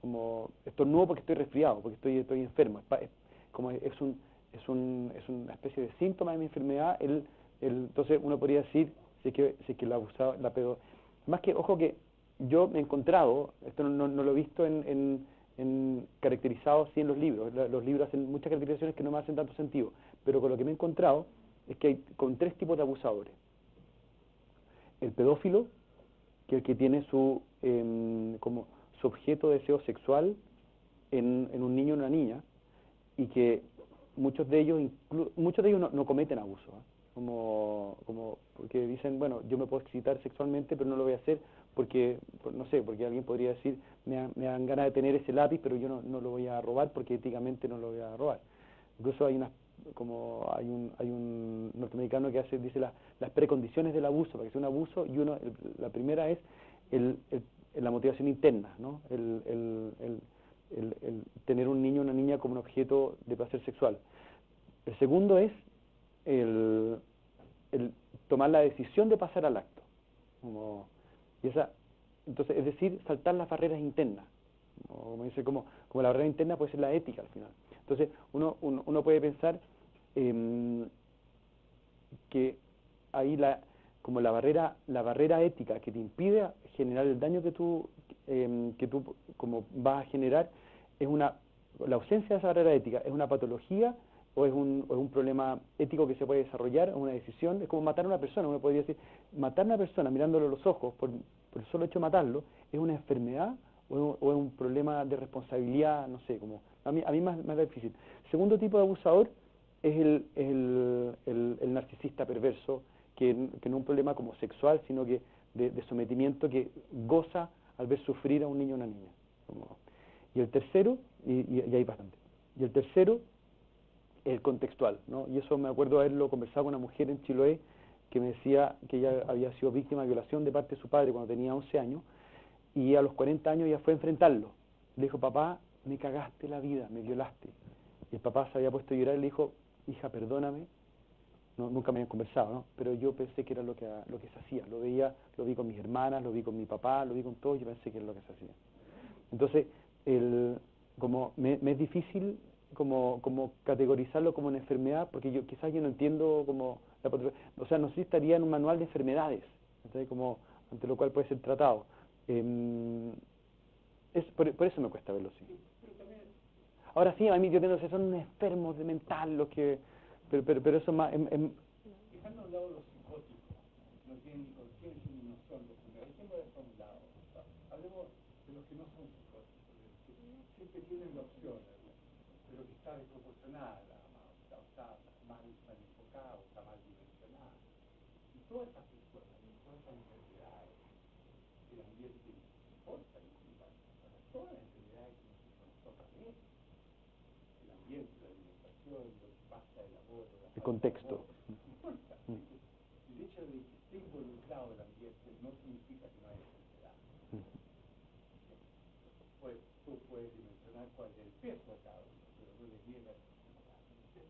Como estornudo porque estoy resfriado, porque estoy enfermo. Es una especie de síntoma de mi enfermedad. Entonces uno podría decir si es que la pedo. Más que, ojo que yo me he encontrado, esto no lo he visto caracterizado así en los libros. Los libros hacen muchas caracterizaciones que no me hacen tanto sentido, pero con lo que me he encontrado es que hay con 3 tipos de abusadores. El pedófilo, que es el que tiene como su objeto de deseo sexual en un niño o una niña, y que muchos de ellos no cometen abuso, porque dicen, bueno, yo me puedo excitar sexualmente, pero no lo voy a hacer porque alguien podría decir, me dan ganas de tener ese lápiz, pero yo no lo voy a robar porque éticamente no lo voy a robar. Incluso hay un norteamericano que dice las precondiciones del abuso, para que sea un abuso, y la primera es la motivación interna, ¿no? El tener un niño o una niña como un objeto de placer sexual. El segundo es el tomar la decisión de pasar al acto. Entonces, es decir, saltar las barreras internas. Como la barrera interna puede ser la ética al final. Entonces, uno puede pensar que ahí la barrera ética que te impide generar el daño que tú como vas a generar la ausencia de esa barrera ética es una patología o es un problema ético que se puede desarrollar, es una decisión. Es como matar a una persona. Uno podría decir, matar a una persona mirándolo a los ojos por el solo hecho de matarlo es una enfermedad o es un problema de responsabilidad, no sé, como a mí más difícil. Segundo tipo de abusador es el narcisista perverso, que no es un problema como sexual, sino que de sometimiento, que goza al ver sufrir a un niño o una niña. Y el tercero, y hay bastante, y el tercero es el contextual, ¿no? Y eso me acuerdo haberlo conversado con una mujer en Chiloé que me decía que ella había sido víctima de violación de parte de su padre cuando tenía 11 años, y a los 40 años ella fue a enfrentarlo. Le dijo, papá, me cagaste la vida, me violaste. Y el papá se había puesto a llorar y le dijo, hija, perdóname. No, nunca me habían conversado, ¿no? Pero yo pensé que era lo que se hacía. Lo vi con mis hermanas, lo vi con mi papá, lo vi con todos, yo pensé que era lo que se hacía. Entonces, me es difícil como categorizarlo como una enfermedad, porque quizás yo no entiendo o sea, no sé si estaría en un manual de enfermedades, ¿sí? Ante lo cual puede ser tratado. Por eso me cuesta verlo, sí. Ahora sí, a mí yo tengo que son enfermos de mental los que... Pero eso más... Dejando a un lado los psicóticos, no tienen ni conciencia ni noción de su vida. Dejemos eso a un lado. Hablemos de los que no son psicóticos, que siempre tienen la opción, pero que está desproporcionada, está mal enfocada, o está mal dimensionada. Y todas esas personas, todas esas enfermedades, el ambiente importa, todas las enfermedades que nosotros también, el ambiente, la alimentación, lo que pasa, el amor, el contexto. Importa. El hecho de que esté involucrado el ambiente no significa que no haya enfermedad. Pues tú puedes dimensionar cuál es el peso de cada uno, pero no le niegas enfermedad. Pero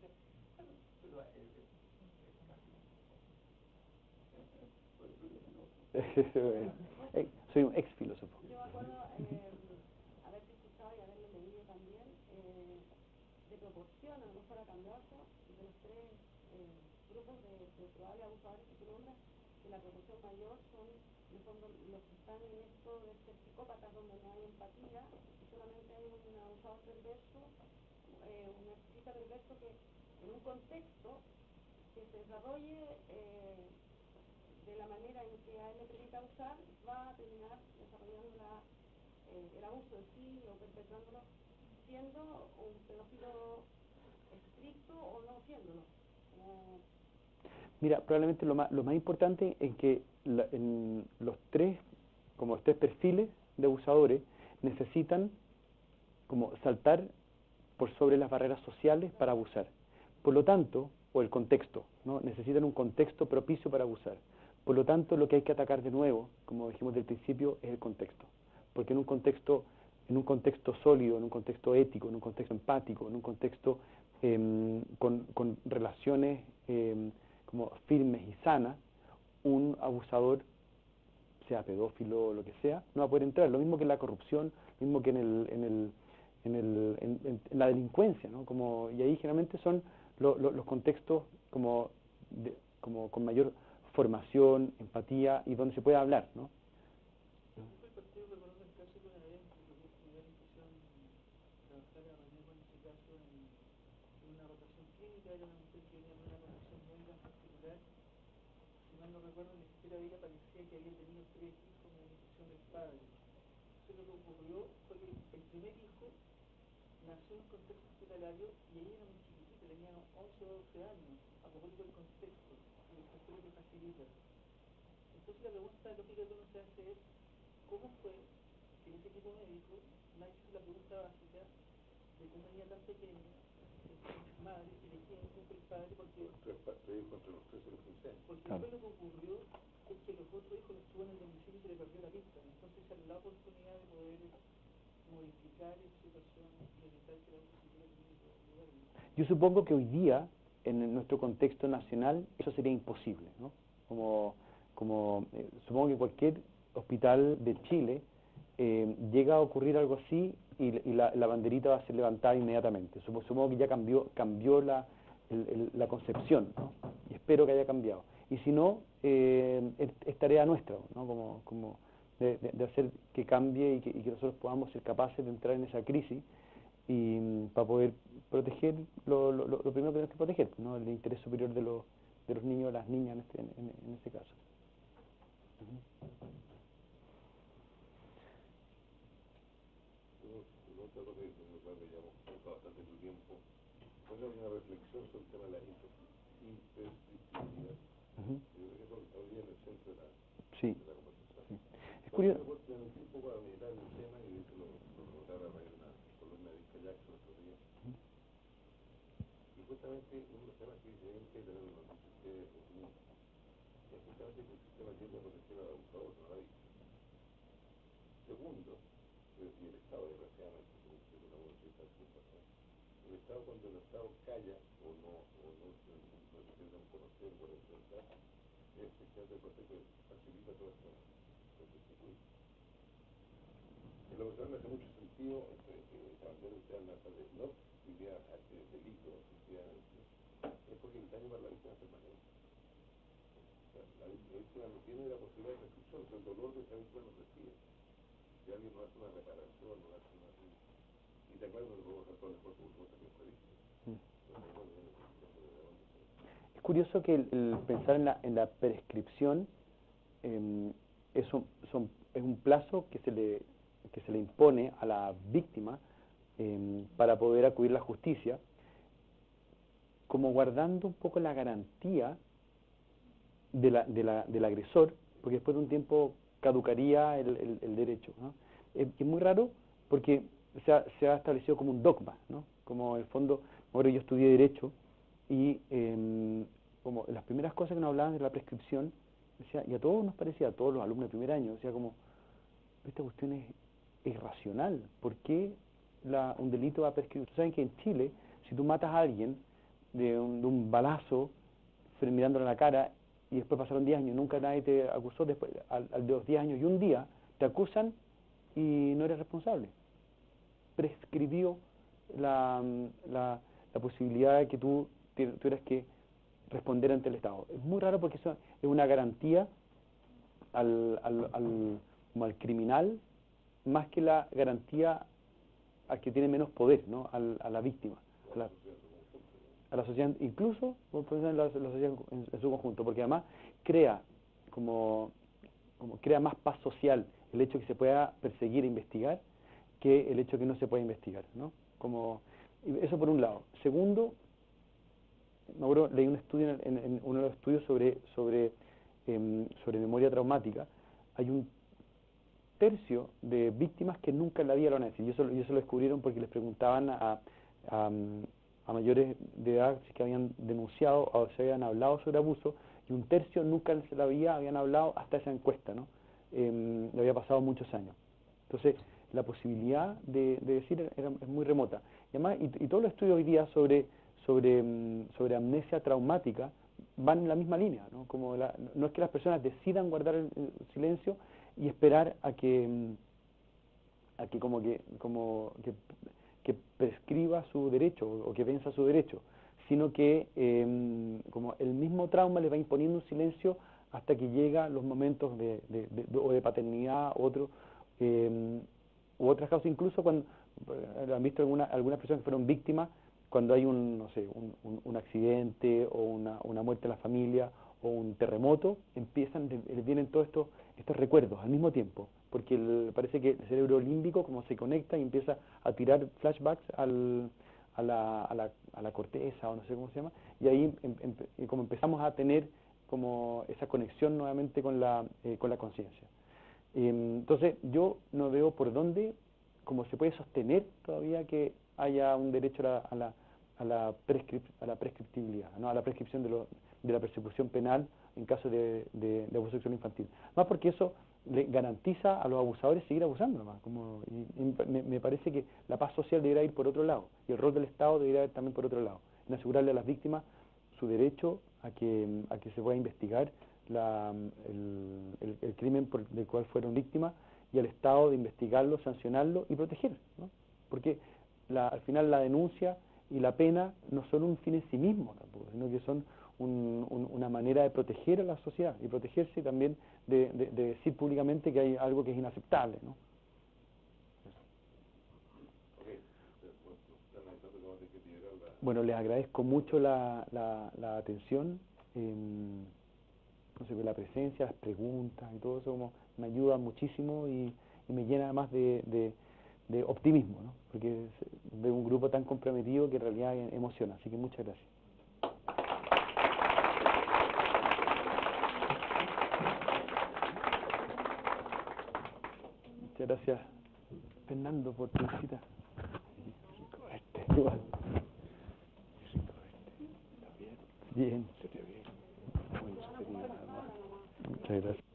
soy un ex filósofo. Yo me acuerdo haberte escuchado y haberlo leído también, de proporción, a lo mejor ha cambiado, de los 3 grupos de probables abusadores que tú nombras, que la proporción mayor son, en el fondo, los que están en esto de ser psicópatas, donde no hay empatía, y solamente hay un abusador perverso, un narcisista perverso que en un contexto que se desarrolle de la manera en que a él le permita usar, va a terminar desarrollando el abuso en sí o perpetrándolo, siendo un pedófilo estricto o no siéndolo. Mira, probablemente lo más importante es que en los 3 perfiles de abusadores necesitan como saltar por sobre las barreras sociales para abusar. Por lo tanto, o el contexto, ¿no? Necesitan un contexto propicio para abusar. Por lo tanto, lo que hay que atacar de nuevo, como dijimos del principio, es el contexto. Porque en un contexto en un contexto sólido, en un contexto ético, en un contexto empático, en un contexto con relaciones como firmes y sanas, un abusador, sea pedófilo o lo que sea, no va a poder entrar. Lo mismo que en la corrupción, lo mismo que en la delincuencia, ¿no? Y ahí generalmente son los contextos como con mayor formación, empatía y donde se puede hablar, ¿no? No recuerdo la historia de ella, parecía que había tenido 3 hijos en la institución del padre. Entonces lo que ocurrió fue que el primer hijo nació en un contexto hospitalario y ella era muy chiquitita, tenía 11 o 12 años, a propósito del contexto, y el factor que facilita. Entonces la pregunta lógica que uno se hace es, ¿cómo fue que en ese equipo médico nadie hizo la pregunta básica de cómo una niña tan pequeña, su madre, elegía incluso el padre porque después lo que ocurrió es que los otros hijos los tuvo en el domicilio y se le perdió la pista. Entonces esa es la oportunidad de poder modificar esa situación y evitar que la otra siguiera teniendo lugar. Yo supongo que hoy día, en nuestro contexto nacional, eso sería imposible, ¿no? Supongo que cualquier hospital de Chile llega a ocurrir algo así y la banderita va a ser levantada inmediatamente. Supongo que ya cambió la concepción, ¿no? Y espero que haya cambiado. Y si no, es tarea nuestra, ¿no? De hacer que cambie y que nosotros podamos ser capaces de entrar en esa crisis y para poder proteger lo primero que tenemos que proteger, ¿no? El interés superior de los niños y las niñas en este caso. Otra cosa que me parece que ya hemos pasado bastante tu tiempo, fue una reflexión sobre el tema de la imprescriptibilidad. Yo creo que eso hoy día en el centro de la conversación. Sí. Es curioso. Me metí un poco a meditar en el tema y de hecho lo notaba a raíz de una columna de Vizca Jackson otro día. Y justamente uno de los temas que dice que tener una noticia ustedes es justamente que el sistema tiende a proteger al abusador, no a la víctima. Segundo, y el Estado, desgraciadamente, el Estado, cuando el Estado calla o no se quiere conocer o enfrentar, es efectivamente el proceso que facilita todo esto. En lo personal me hace mucho sentido cambiar el tema de no idea de delito, es porque el daño para la víctima es permanente. O sea, la víctima no tiene la posibilidad de restricción, el dolor de esa víctima no recibe. Si alguien no hace una reparación, no hace una... Y te acuerdas que podemos hacer todo el esfuerzo por también fue víctima. Es curioso que el pensar en la prescripción es un plazo que se le impone a la víctima para poder acudir a la justicia, como guardando un poco la garantía del agresor, porque después de un tiempo caducaría el derecho, ¿no? Es muy raro porque se ha establecido como un dogma, ¿no? Como en el fondo, ahora yo estudié Derecho y como las primeras cosas que nos hablaban de la prescripción, decía, y a todos nos parecía, a todos los alumnos de primer año, decía como, esta cuestión es irracional, ¿por qué un delito va a prescribir? Ustedes saben que en Chile, si tú matas a alguien de un balazo, mirándole en la cara, y después pasaron 10 años, nunca nadie te acusó, después al de los 10 años y un día te acusan y no eres responsable. Prescribió la posibilidad de que tú tuvieras que responder ante el Estado. Es muy raro porque eso es una garantía como al criminal, más que la garantía al que tiene menos poder, ¿no? A la víctima, a la sociedad, incluso la sociedad en su conjunto, porque además crea crea más paz social el hecho de que se pueda perseguir e investigar que el hecho de que no se pueda investigar, ¿no? Eso por un lado. Segundo, me acuerdo, leí un estudio en uno de los estudios sobre memoria traumática. Hay un tercio de víctimas que nunca en la vida lo van a decir. Y eso lo descubrieron porque les preguntaban a mayores de edad que habían denunciado o se habían hablado sobre abuso, y un tercio nunca en la vida habían hablado hasta esa encuesta, ¿no? Le había pasado muchos años. Entonces, la posibilidad de decir es muy remota. Y además, y todos los estudios hoy día sobre amnesia traumática van en la misma línea, ¿no? Como no es que las personas decidan guardar el silencio y esperar a que prescriba su derecho o que venza su derecho, sino que como el mismo trauma le va imponiendo un silencio hasta que llega los momentos o de paternidad u otras causas, incluso cuando han visto algunas personas que fueron víctimas cuando hay un accidente o una muerte en la familia o un terremoto, les vienen todos estos recuerdos al mismo tiempo, porque parece que el cerebro límbico como se conecta y empieza a tirar flashbacks a la corteza o no sé cómo se llama, y ahí como empezamos a tener como esa conexión nuevamente con la conciencia. Entonces yo no veo por dónde como se puede sostener todavía que haya un derecho a la prescriptibilidad, ¿no? A la prescripción de la persecución penal en caso de abuso sexual infantil. Más porque eso le garantiza a los abusadores seguir abusando nomás. Me parece que la paz social debería ir por otro lado, y el rol del Estado debería ir también por otro lado, en asegurarle a las víctimas su derecho a que se pueda investigar el crimen del cual fueron víctimas, y al Estado de investigarlo, sancionarlo y proteger, ¿no? Porque al final la denuncia y la pena no son un fin en sí mismo tampoco, sino que son una manera de proteger a la sociedad y protegerse también de decir públicamente que hay algo que es inaceptable, ¿no? Bueno, les agradezco mucho la atención, no sé, la presencia, las preguntas y todo eso como me ayuda muchísimo y me llena además de optimismo, ¿no? Porque veo un grupo tan comprometido que en realidad emociona, así que muchas gracias. Muchas gracias, Fernando, por tu visita. Igual. Bien. Bien. Muchas gracias.